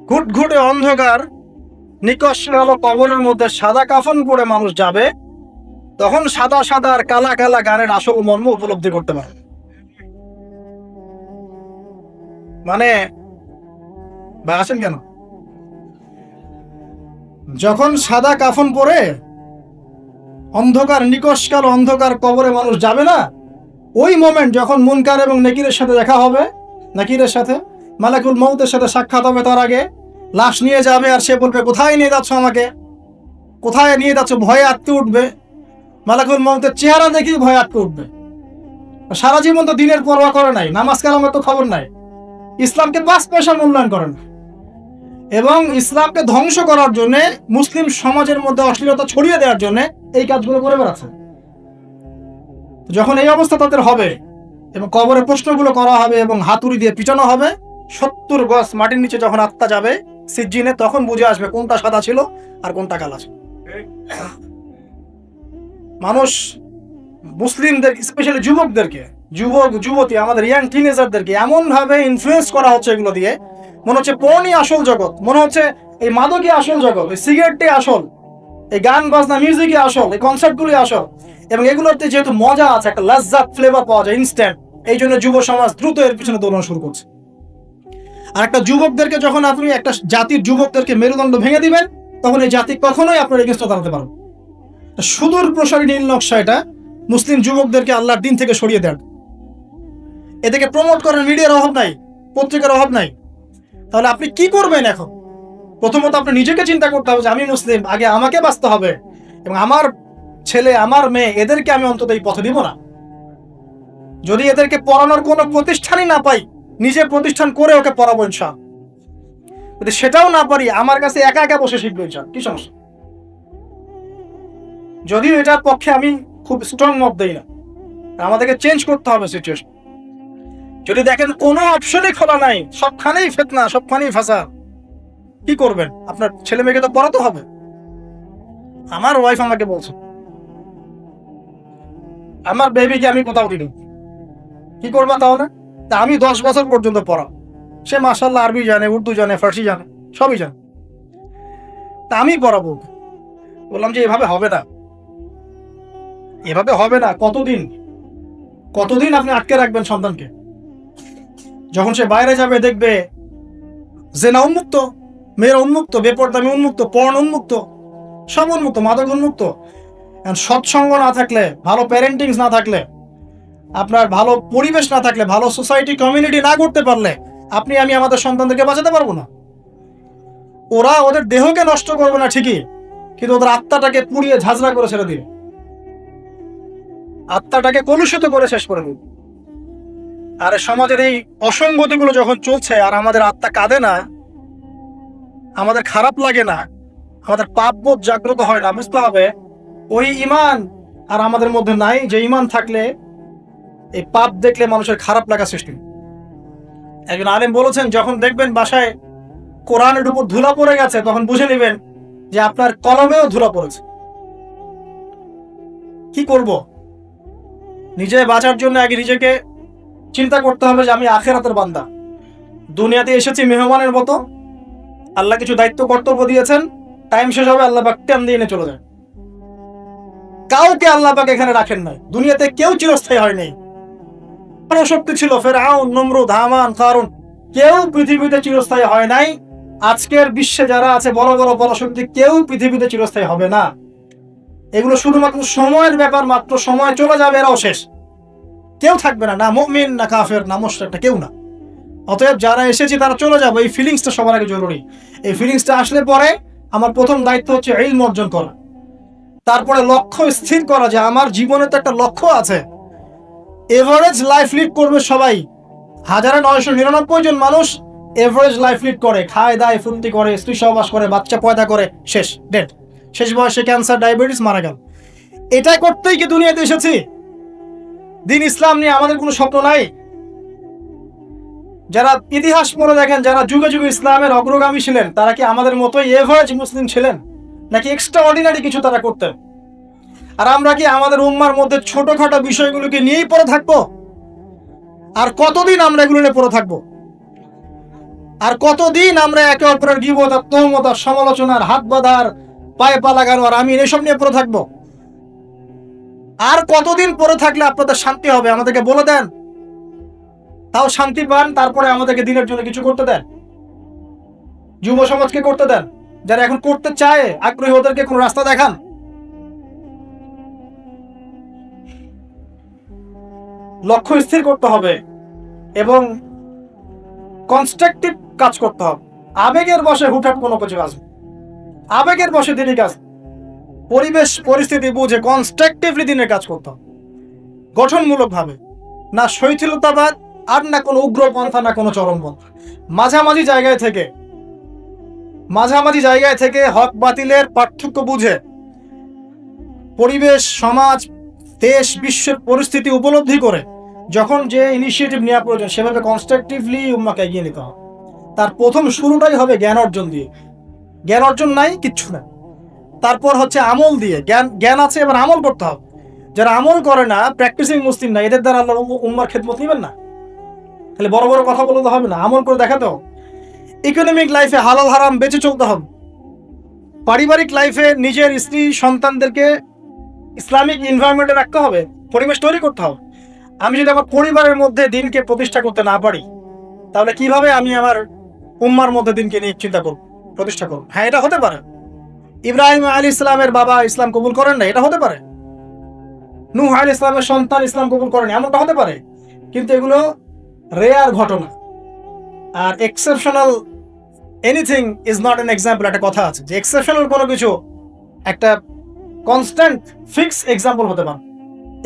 ঘুটঘুটে অন্ধকার নিকশ কালো কবরের মধ্যে সাদা কাফন পরে মানুষ যাবে, তখন সাদা সাদা আর কালা কালা গানের আসল মর্ম উপলব্ধি করতে পারে। মানে ভাই আসেন কেন? যখন সাদা কাফন পরে অন্ধকার নিকশ কালো অন্ধকার কবরে মানুষ যাবে না, ওই মোমেন্ট যখন মুনকার এবং নেকিরের সাথে দেখা হবে, নাকিরের সাথে মালাকুল মউতের সাথে সাক্ষাৎ হবে, তার আগে লাশ নিয়ে যাবে আর সে বলবে, কোথায় নিয়ে যাচ্ছ আমাকে, কোথায় নিয়ে যাচ্ছ? ভয়ে আটকে উঠবে, মালাকুল মউতের চেহারা দেখেই ভয়ে আটকে উঠবে। সারা জীবন তো দিনের পরোয়া করে নাই, নামাজ কালামের তো খবর নাই, ইসলামকে 5 পয়সা মূল্যায়ন করেন, এবং ইসলামকে ধ্বংস করার জন্য, মুসলিম সমাজের মধ্যে অশ্লীলতা ছড়িয়ে দেওয়ার জন্য এই কাজগুলো করে বেড়াচ্ছে। যখন এই অবস্থা তাদের হবে এবং কবরে প্রশ্নগুলো করা হবে এবং হাতুড়ি দিয়ে পিটানো হবে, 70 গজ মাটির নিচে যখন আত্মা যাবে সিজ্জিনে, তখন বুঝে আসবে কোনটা সাদা ছিল আর কোনটা কালা ছিল। মানুষ মুসলিমদের, স্পেশালি যুবকদেরকে, যুবক যুবতী, আমাদের ইয়াং টিনেজারদেরকে এমন ভাবে ইনফ্লুয়েন্স করা হচ্ছে এগুলো দিয়ে, মনে হচ্ছে পর্নই আসল জগৎ, মনে হচ্ছে এই মাদকই আসল জগৎ, এই সিগারেটটাই আসল, এই গান বাজনা মিউজিকই আসল, এই কনসার্টগুলি আসল। এবং এগুলোতে যেহেতু মজা আছে, একটা লজ্জাত ফ্লেভার পাওয়া যায় ইনস্ট্যান্ট, এই জন্য যুব সমাজ দ্রুত এর পিছনে দৌড়ানো শুরু করছে। আর একটা যুবকদেরকে যখন আপনি একটা জাতির যুবকদেরকে মেরুদণ্ড ভেঙে দিবেন, তখন এই জাতি কখনোই আপনার এগেইনস্টে দাঁড়াতে পারবে। সুদূর প্রসারী নীল নকশা এটা, মুসলিম যুবকদেরকে আল্লাহর দিন থেকে সরিয়ে দেন। এদেরকে প্রমোট করার মিডিয়ার অভাব নাই, পত্রিকার অভাব নাই। তাহলে আপনি কি করবেন এখন? প্রথমত আপনি নিজেকে চিন্তা করতে হবে যে আমি মুসলিম, আগে আমাকে বাঁচতে হবে, এবং আমার ছেলে আমার মেয়ে এদেরকে আমি অন্তত এই পথে দিব না। যদি এদেরকে পড়ানোর কোনো প্রতিষ্ঠানই না পাই, নিজে প্রতিষ্ঠান করে ওকে পড়াবো ইনশাআল্লাহ। যদি সেটাও না পারি, আমার কাছে একা একা বসে শিখবো ইনশাআল্লাহ, কি সমস্যা? যদিও এটার পক্ষে আমি খুব স্ট্রং মত দেই না, আমাদেরকে চেঞ্জ করতে হবে সিচুয়েশন। যদি দেখেন কোনো অপশনই খোলা নাই, সবখানেই ফিতনা, সবখানেই ফাসাদ, কি করবেন? আপনার ছেলে মেয়েকে তো পড়াতে হবে। আমার ওয়াইফ আমাকে বলছে, আমার বেবিকে আমি কোথাও দিই, কি করবা তাহলে? তা আমি 10 বছর পর্যন্ত পড়া, সে মাশাআল্লাহ আরবি জানে, উর্দু জানে, ফার্সি জানে, সবই জানে, তা আমি পড়াবো। বললাম যে এভাবে হবে না, এভাবে হবে না। কতদিন কতদিন আপনি আটকে রাখবেন সন্তানকে? যখন সে বাইরে যাবে দেখবে জেনা উন্মুক্ত, মেয়েরা উন্মুক্ত, বেপরদামি উন্মুক্ত, পর্ন উন্মুক্ত, সব উন্মুক্ত, মাদক উন্মুক্ত, সৎসঙ্গ না থাকলে, ভালো প্যারেন্টিং না থাকলে, আপনার ভালো পরিবেশ না থাকলে, ভালো সোসাইটি কমিউনিটি না করতে পারলে আপনি আমি আমাদের সন্তানদেরকে বাঁচাতে পারবো না। ওরা ওদের দেহকে নষ্ট করবে না ঠিকই, কিন্তু ওদের আত্মাটাকে পুড়িয়ে ঝাঁঝরা করে ছেড়ে দিবে, আত্মাটাকে কলুষিত করে শেষ করে দিবে। আর সমাজের এই অসঙ্গতিগুলো যখন চলছে আর আমাদের আত্মা কাঁদে না, আমাদের খারাপ লাগে না, আমাদের পাপবোধ জাগ্রত হয় না, বুঝতে হবে ওই ঈমান আর আমাদের মধ্যে নাই যে ঈমান থাকলে এই পাপ দেখলে মানুষের খারাপ লাগা সৃষ্টি। একজন আলেম বলেছেন, যখন দেখবেন বাসায় কোরআনের উপর ধুলা পড়ে গেছে তখন বুঝে নেবেন যে আপনার কলমেও ধুলা পড়েছে। কি করব? নিজে বাঁচার জন্য আগে নিজেকে চিন্তা করতে হবে যে আমি আখিরাতের বান্দা, দুনিয়াতে এসেছি মেহমানের মতো, আল্লাহ কিছু দায়িত্ব কর্তব্য দিয়েছেন, টাইম শেষ হবে আল্লাহ পাক টাইম দিয়ে এনে চলে যায়। কাউকে আল্লাহ পাক এখানে রাখেন নাই, দুনিয়াতে কেউ চিরস্থায়ী হয় নাই। শক্তি ছিল ফেরাউন, নমরুদ, হামান, কারুন, কেউ পৃথিবীতে চিরস্থায়ী হয় নাই। আজকের বিশ্বে যারা আছে বড় বড় পরাশক্তি, কেউ পৃথিবীতে চিরস্থায়ী হবে না। এগুলো শুধুমাত্র সময়ের ব্যাপার, মাত্র সময় চলে যাবে, এরাও শেষ, কেউ থাকবে না, না মুমিন না কাফের না মুশরিক, কেউ না। অতএব যারা এসেছি তারা চলে যাবে, এই ফিলিংসটা সবার আগে জরুরি। এই ফিলিংসটা আসলে পরে আমার প্রথম দায়িত্ব হচ্ছে ইলম অর্জন করা, তারপরে লক্ষ্য স্থির করা যে আমার জীবনে তো একটা লক্ষ্য আছে। এভারেজ লাইফ লিড করবে সবাই, 1999 জন মানুষ এভারেজ লাইফ লিড করে, খায় দায় ফুর্তি করে, স্ত্রী সহবাস করে, বাচ্চা পয়দা করে, শেষ, ডেড, শেষ বয়সে ক্যান্সার, ডায়াবেটিস, মারা গেল। এটা করতেই কি দুনিয়াতে এসেছি? দিন ইসলাম নিয়ে আমাদের কোনো স্বপ্ন নাই? যারা ইতিহাস পড়ে দেখেন, যারা যুগে যুগে ইসলামের অগ্রগামী ছিলেন, তারা কি আমাদের মতোই এভারেজ মুসলিম ছিলেন, নাকি এক্সট্রা অর্ডিনারি কিছু তারা করতেন? আর আমরা কি আমাদের উম্মার মধ্যে ছোটখাটো বিষয়গুলোকে নিয়েই পড়ে থাকবো? আর কতদিন আমরা এগুলো নিয়ে পড়ে থাকবো? আর কতদিন আমরা একে অপরের গীবত, তহমত, সমালোচনার, হাত বাঁধার, পায়ে পা লাগানো আর আমি এসব নিয়ে পড়ে থাকবো? আর কতদিন পড়ে থাকলে আপনাদের শান্তি হবে আমাদেরকে বলে দেন, তাও শান্তি পান, তারপরে আমাদেরকে দিনের জন্য কিছু করতে দেন, যুব সমাজকে করতে দেন, যারা এখন করতে চায় আগ্রহী ওদেরকে কোন রাস্তা দেখান। লক্ষ্য স্থির করতে হবে এবং কনস্ট্রাকটিভ কাজ করতে হবে। আবেগের বশে হুটহাট কোনো কিছু আসবে, আবেগের বশে দিনই কাজ, পরিবেশ পরিস্থিতি বুঝে কনস্ট্রাকটিভলি দিনের কাজ করতে হবে, গঠনমূলক ভাবে, না শৈথিলতাবাদ আর না কোনো উগ্রপন্থা, না কোনো চরমপন্থা, মাঝামাঝি জায়গায় থেকে হক বাতিলের পার্থক্য বুঝে পরিবেশ, সমাজ, দেশ, বিশ্বের পরিস্থিতি উপলব্ধি করে যখন যে ইনিশিয়েটিভ নেওয়া প্রয়োজন সেভাবে কনস্ট্রাকটিভলি উম্মাকে এগিয়ে নিতে হবে। তার প্রথম শুরুটাই হবে জ্ঞান অর্জন দিয়ে। জ্ঞান অর্জন নাই, কিচ্ছু না। তারপর হচ্ছে আমল দিয়ে। জ্ঞান আছে, এবার আমল করতে হবে। যারা আমল করে না, প্র্যাকটিসিং মুসলিম না, এদের দ্বারা আল্লাহ উম্মার খেদমত নেবেন না। তাহলে বড় বড় কথা বলতে হবে না, আমল করে দেখাতে হবে। ইকোনমিক লাইফে হালাল হারাম বেঁচে চলতে হবে। পারিবারিক লাইফে নিজের স্ত্রী সন্তানদেরকে ইসলামিক এনভায়রনমেন্টে রাখতে হবে, পরিবেশ তৈরি করতে হবে। আমি যদি আমার পরিবারের মধ্যে দিনকে প্রতিষ্ঠা করতে না পারি, তাহলে কিভাবে আমি আমার উম্মার মধ্যে দিনকে নিয়ে চিন্তা করব, প্রতিষ্ঠা করব? হ্যাঁ, এটা হতে পারে। ইব্রাহিম আলাইহিস সালামের বাবা ইসলাম কবুল করেন না, এটা হতে পারে। নূহ আলাইহিস সালামের সন্তান ইসলাম কবুল করেন, এমনটা হতে পারে। কিন্তু এগুলো রেয়ার ঘটনা। আর exceptional anything is not an example. একটা কথা আছে যে এক্সেপশনাল কোনো কিছু একটা কনস্ট্যান্ট ফিক্স এক্সাম্পল হতে পারে।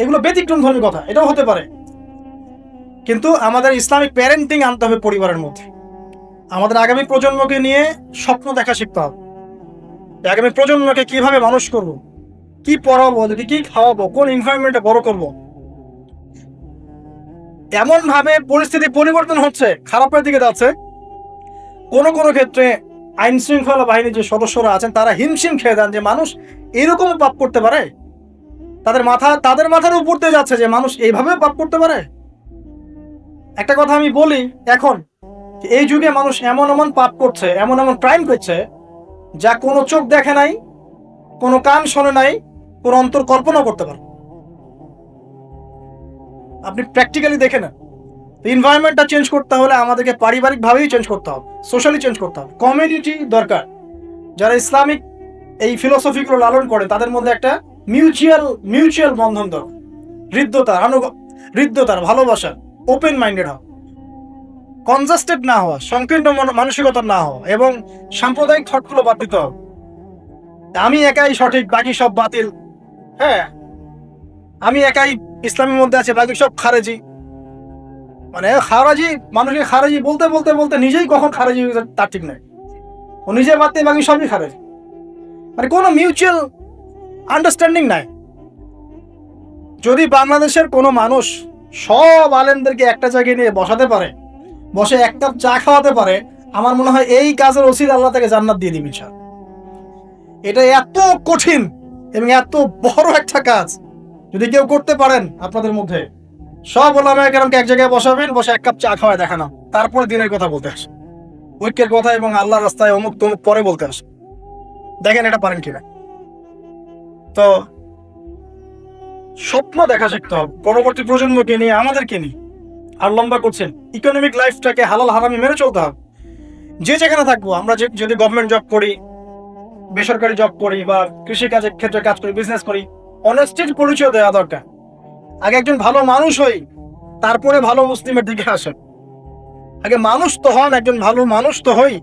এগুলো ব্যতিক্রম ধর্মী কথা, এটাও হতে পারে। কিন্তু আমাদের ইসলামিক প্যারেন্টিং আনতে হবে পরিবারের মধ্যে। আমাদের আগামী প্রজন্মকে নিয়ে স্বপ্ন দেখা শিখতে হবে। আগামী প্রজন্মকে কিভাবে মানুষ করব, কি পড়াবো, ওদেরকে কি খাওয়াবো, কোন এনভায়রনমেন্টে বড় করব। এমন ভাবে পরিস্থিতি পরিবর্তন হচ্ছে, খারাপের দিকে যাচ্ছে। কোনো কোনো ক্ষেত্রে আইন শৃঙ্খলা বাহিনীর যে সদস্যরা আছেন তারা হিমশিম খেয়ে দেন যে মানুষ এরকম পাপ করতে পারে। তাদের মাথার উপর দিয়ে যাচ্ছে যে মানুষ এইভাবে পাপ করতে পারে। একটা কথা আমি বলি, এখন এই যুগে মানুষ এমন এমন পাপ করছে, এমন এমন ক্রাইম করছে যা কোনো চোখ দেখে নাই, কোনো কান শোনে নাই, কোনো অন্তর কল্পনা করতে পারে। আপনি প্র্যাকটিক্যালি দেখে নেন। এনভায়রনমেন্টটা চেঞ্জ করতে হলে আমাদেরকে পারিবারিকভাবেই চেঞ্জ করতে হবে, সোশ্যালি চেঞ্জ করতে হবে। কমিউনিটি দরকার, যারা ইসলামিক এই ফিলোসফিগুলো লালন করে তাদের মধ্যে একটা মিউচুয়াল বন্ধন দরকার, হৃদ্যতার ভালোবাসা, ওপেন মাইন্ডেড হওয়া, কনজাস্টেড না হওয়া, সংকীর্ণ মানসিকতা না হওয়া, এবং সাম্প্রদায়িক থটগুলো বাদ দিতে হবে। আমি একাই সঠিক, বাকি সব বাতিল, হ্যাঁ আমি একাই ইসলামের মধ্যে আছে, বাকি সব খারেজি। মানে মানুষকে খারেজি বলতে বলতে বলতে নিজেই কখন খারেজি হয়ে যায় তার ঠিক নাই। ও নিজে বাদ দিয়ে বাকি সবই খারেজি, মানে কোনো মিউচুয়াল আন্ডারস্ট্যান্ডিং নাই। যদি বাংলাদেশের কোনো মানুষ সব আলেমদেরকে একটা জায়গায় নিয়ে বসাতে পারে, বসে এক কাপ চা খাওয়াতে পারে, আমার মনে হয় এই কাজের ওসিলা আল্লাহ তাকে জান্নাত দিয়ে দিবেন। এটা এত কঠিন এবং এত বড় একটা কাজ, যদি কেউ করতে পারেন আপনাদের মধ্যে, সব ওলামায়ে কেরামকে এক জায়গায় বসাবেন, বসে এক কাপ চা খাওয়ায় দেখানো, তারপরে দিনের কথা বলতে আসে, ঐক্যের কথা এবং আল্লাহর রাস্তায় অমুক তমুক পরে বলতে আসে। দেখেন এটা পারেন কিনা। তো স্বপ্ন দেখা শিখতে হবে পরবর্তী প্রজন্মকে নিয়ে, আমাদেরকে নিয়ে। আর লম্বা করছেন, ইকোনমিক লাইফটাকে হালাল হারামি মেনে চলতে হবে। যে যেখানে থাকবো, আমরা যদি গভর্নমেন্ট জব করি, বেসরকারি জব করি, বা কৃষি কাজের ক্ষেত্রে কাজ করি, বিজনেস করি, অনেস্টির পরিচয় দেওয়া দরকার। আগে একজন ভালো মানুষ হই, তারপরে ভালো মুসলিমের দিকে আসেন। আগে মানুষ তো হন, একজন ভালো মানুষ তো হই,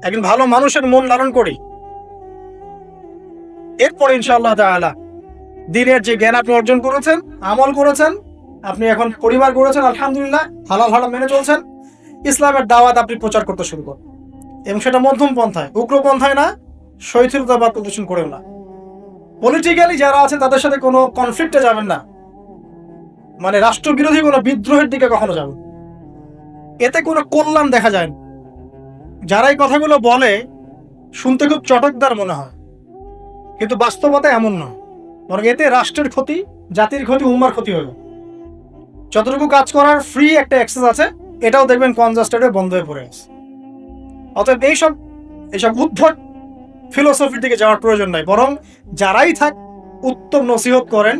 একজন ভালো মানুষের মন ধারণ করি, এরপরে ইনশাআল্লাহ তাআলা দিনের যে জ্ঞান আপনি অর্জন করেছেন, আমল করেছেন, আপনি এখন পরিবার করেছেন, আলহামদুলিল্লাহ হালাল হারাম মেনে চলছেন, ইসলামের দাওয়াত আপনি প্রচার করতে শুরু করেন, এবং সেটা মধ্যম পন্থায়, উগ্র পন্থায় না, শৈথিলতাবাদ প্রদর্শন করেও না। পলিটিক্যালি যারা আছে তাদের সাথে কোনো কনফ্লিক্টে যাবেন না, মানে রাষ্ট্রবিরোধী কোনো বিদ্রোহের দিকে কখনো যাবেন, এতে কোনো কল্যাণ দেখা যায় না। যারা এই কথাগুলো বলে শুনতে খুব চটকদার মনে হয়, কিন্তু বাস্তবতা এমন নয়, বরং এতে রাষ্ট্রের ক্ষতি, জাতির ক্ষতি, উম্মার ক্ষতি হলো। যতটুকু কাজ করার ফ্রি একটা অ্যাক্সেস আছে, এটাও দেখবেন কনজাস্টেড বন্ধ হয়ে পড়ে আছে। অতএব এইসব উদ্ভট ফিলোসফির দিকে যাওয়ার প্রয়োজন নাই, বরং যারাই থাক উত্তম নসিহত করেন,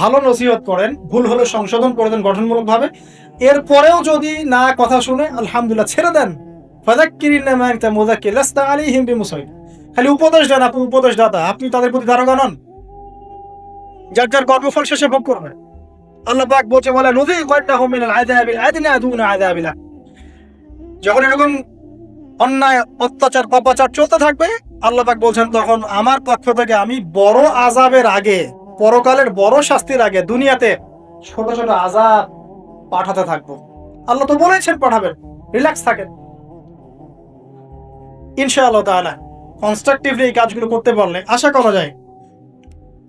ভালো নসিহত করেন, ভুল হলে সংশোধন করে দেন গঠনমূলক ভাবে। এরপরেও যদি না কথা শুনে, আলহামদুলিল্লাহ ছেড়ে দেন। খালি উপদেশ দেন, আপনি উপদেশ দাতা, আপনি তাদের প্রতি দারোগা নন, যার যার কর্মফল শেষে ভোগ করবে। আল্লাহ পাক বলছে, বলে নদী যখন এরকম অন্যায়, অত্যাচার, পাপাচার চলতে থাকবে, আল্লাহ পাক বলছেন তখন আমার পক্ষ থেকে আমি বড় আযাবের আগে, পরকালের বড় শাস্তির আগে দুনিয়াতে ছোট ছোট আযাব পাঠাতে থাকবো। আল্লাহ তো বলেছেন পাঠাবেন, রিল্যাক্স থাকেন। ইনশাআল্লাহ তাআলা কনস্ট্রাকটিভলি এই কাজগুলো করতে পারলে আশা করা যায়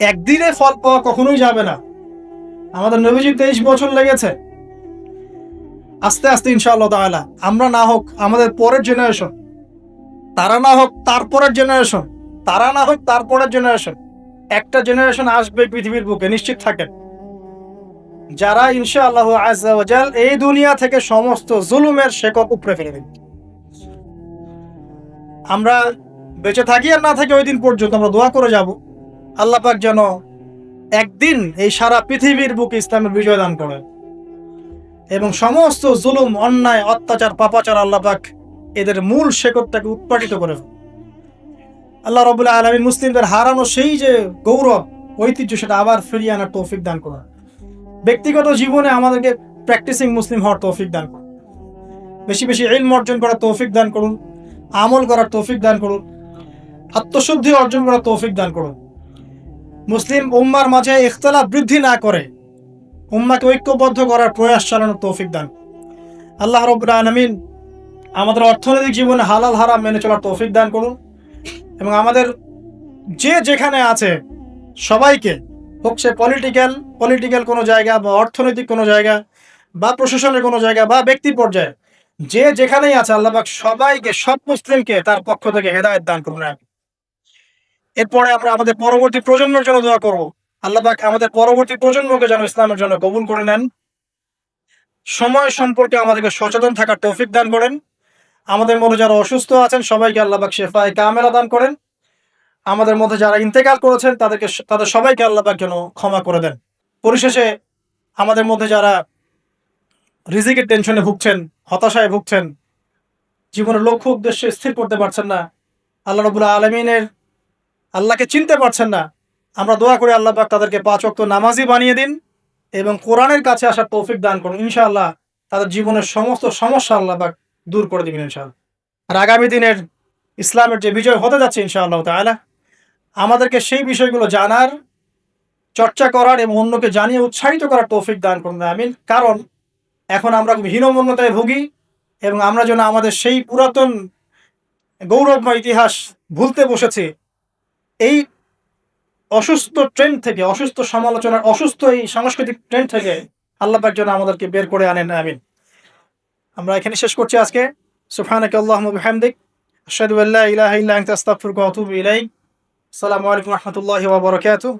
একদিনে ফল পাওয়া কখনোই যাবে না। আমাদের নবীজি 23 বছর লেগেছে, আস্তে আস্তে ইনশাআল্লাহ তাআলা আমরা না হোক আমাদের পরের জেনারেশন, তারা না হোক তারপরের জেনারেশন, তারা না হোক তারপরের জেনারেশন, একটা জেনারেশন আসবে পৃথিবীর বুকে, নিশ্চিত থাকেন, যারা ইনশাআল্লাহ আযজা ওয়া জাল এই দুনিয়া থেকে সমস্ত জুলুমের শেকড় উপড়ে ফেলে দেবে। আমরা বেঁচে থাকি আর না থাকি ওই দিন পর্যন্ত আমরা দোয়া করে যাব, আল্লাহ পাক যেন একদিন এই সারা পৃথিবীর বুকে ইসলামের বিজয় দান করেন, এবং সমস্ত জুলুম, অন্যায়, অত্যাচার, পাপাচার আল্লাহ পাক এদের মূল শেকড়টাকে উৎপাটিত করে। আল্লাহ রাব্বুল আলামিন মুসলিমদের হারানো সেই যে গৌরব, ঐতিহ্য, সেটা আবার ফিরিয়ে আনার তৌফিক দান করেন। ব্যক্তিগত জীবনে আমাদেরকে প্র্যাকটিসিং মুসলিম হওয়ার তৌফিক দান করুন, বেশি বেশি ইলম অর্জন করার তৌফিক দান করুন, আমল করার তৌফিক দান করুন, আত্মশুদ্ধি অর্জন করার তৌফিক দান করুন। মুসলিম উম্মার মাঝে ইখতিলাফ বৃদ্ধি না করে উম্মাকে ঐক্যবদ্ধ করার প্রয়াস চালানোর তৌফিক দান। আল্লাহ রাব্বুল আলামিন আমাদের অর্থনৈতিক জীবনে হালাল হারাম মেনে চলার তৌফিক দান করুন, এবং আমাদের যে যেখানে আছে সবাইকে, হোক সে পলিটিক্যাল কোনো জায়গা, বা অর্থনৈতিক কোনো জায়গা, বা প্রশাসনের কোনো জায়গা, বা ব্যক্তি পর্যায়ে, যে যেখানেই আছে আল্লাহ পাক সবাইকে, সব মুসলিমকে তার পক্ষ থেকে হেদায়েত দান করুন। এরপরে আমরা আমাদের পরবর্তী প্রজন্মের জন্য দোয়া করব, আল্লাহ পাক আমাদের পরবর্তী প্রজন্মকে যেন ইসলামের জন্য কবুল করে নেন। সময় সম্পর্কে আমাদেরকে সচেতন থাকার তৌফিক দান করেন। আমাদের মধ্যে যারা অসুস্থ আছেন সবাইকে আল্লাহ পাক শিফায়ে কামেলা দান করেন। আমাদের মধ্যে যারা ইন্তেকাল করেছেন তাদের সবাইকে আল্লাহ পাক যেন ক্ষমা করে দেন। পরিশেষে আমাদের মধ্যে যারা রিজিকের টেনশনে ভুগছেন, হতাশায় ভুগছেন, জীবনের লক্ষ্য উদ্দেশ্যে স্থির করতে পারছেন না, আল্লাহ রাব্বুল আলামিনের আল্লাহকে চিনতে পারছেন না, আমরা দোয়া করি আল্লাহ পাক তাদেরকে 5 ওয়াক্ত নামাজি বানিয়ে দিন এবং কোরআনের কাছে আসার তৌফিক দান করুন। ইনশাআল্লাহ তাদের জীবনের সমস্ত সমস্যা আল্লাহ পাক দূর করে দিবেন ইনশাআল্লাহ। আর আগামী দিনের ইসলামের যে বিজয় হতে যাচ্ছে ইনশাআল্লাহ তাআলা, আমাদেরকে সেই বিষয়গুলো জানার, চর্চা করার এবং অন্যকে জানিয়ে উৎসাহিত করার তৌফিক দান করুন, আমিন। কারণ এখন আমরা খুব হীনমন্যতায় ভুগি এবং আমরা যেন আমাদের সেই পুরাতন গৌরবময় ইতিহাস ভুলতে বসেছি। এই অসুস্থ ট্রেন্ড থেকে, অসুস্থ সমালোচনার, অসুস্থ এই সাংস্কৃতিক ট্রেন্ড থেকে আল্লাহ পাক যেন আমাদেরকে বের করে আনেন, আমিন। আমরা এখানে শেষ করছি আজকে। সুবহানাকা আল্লাহুম্মা ওয়া বিহামদিক, আশহাদু আল্লা ইলাহা ইল্লা আনতা আস্তাগফিরুকা ওয়া আতুবু ইলাইক। আসসালামু আলাইকুম ওয়া রাহমাতুল্লাহি ওয়া বারাকাতুহু।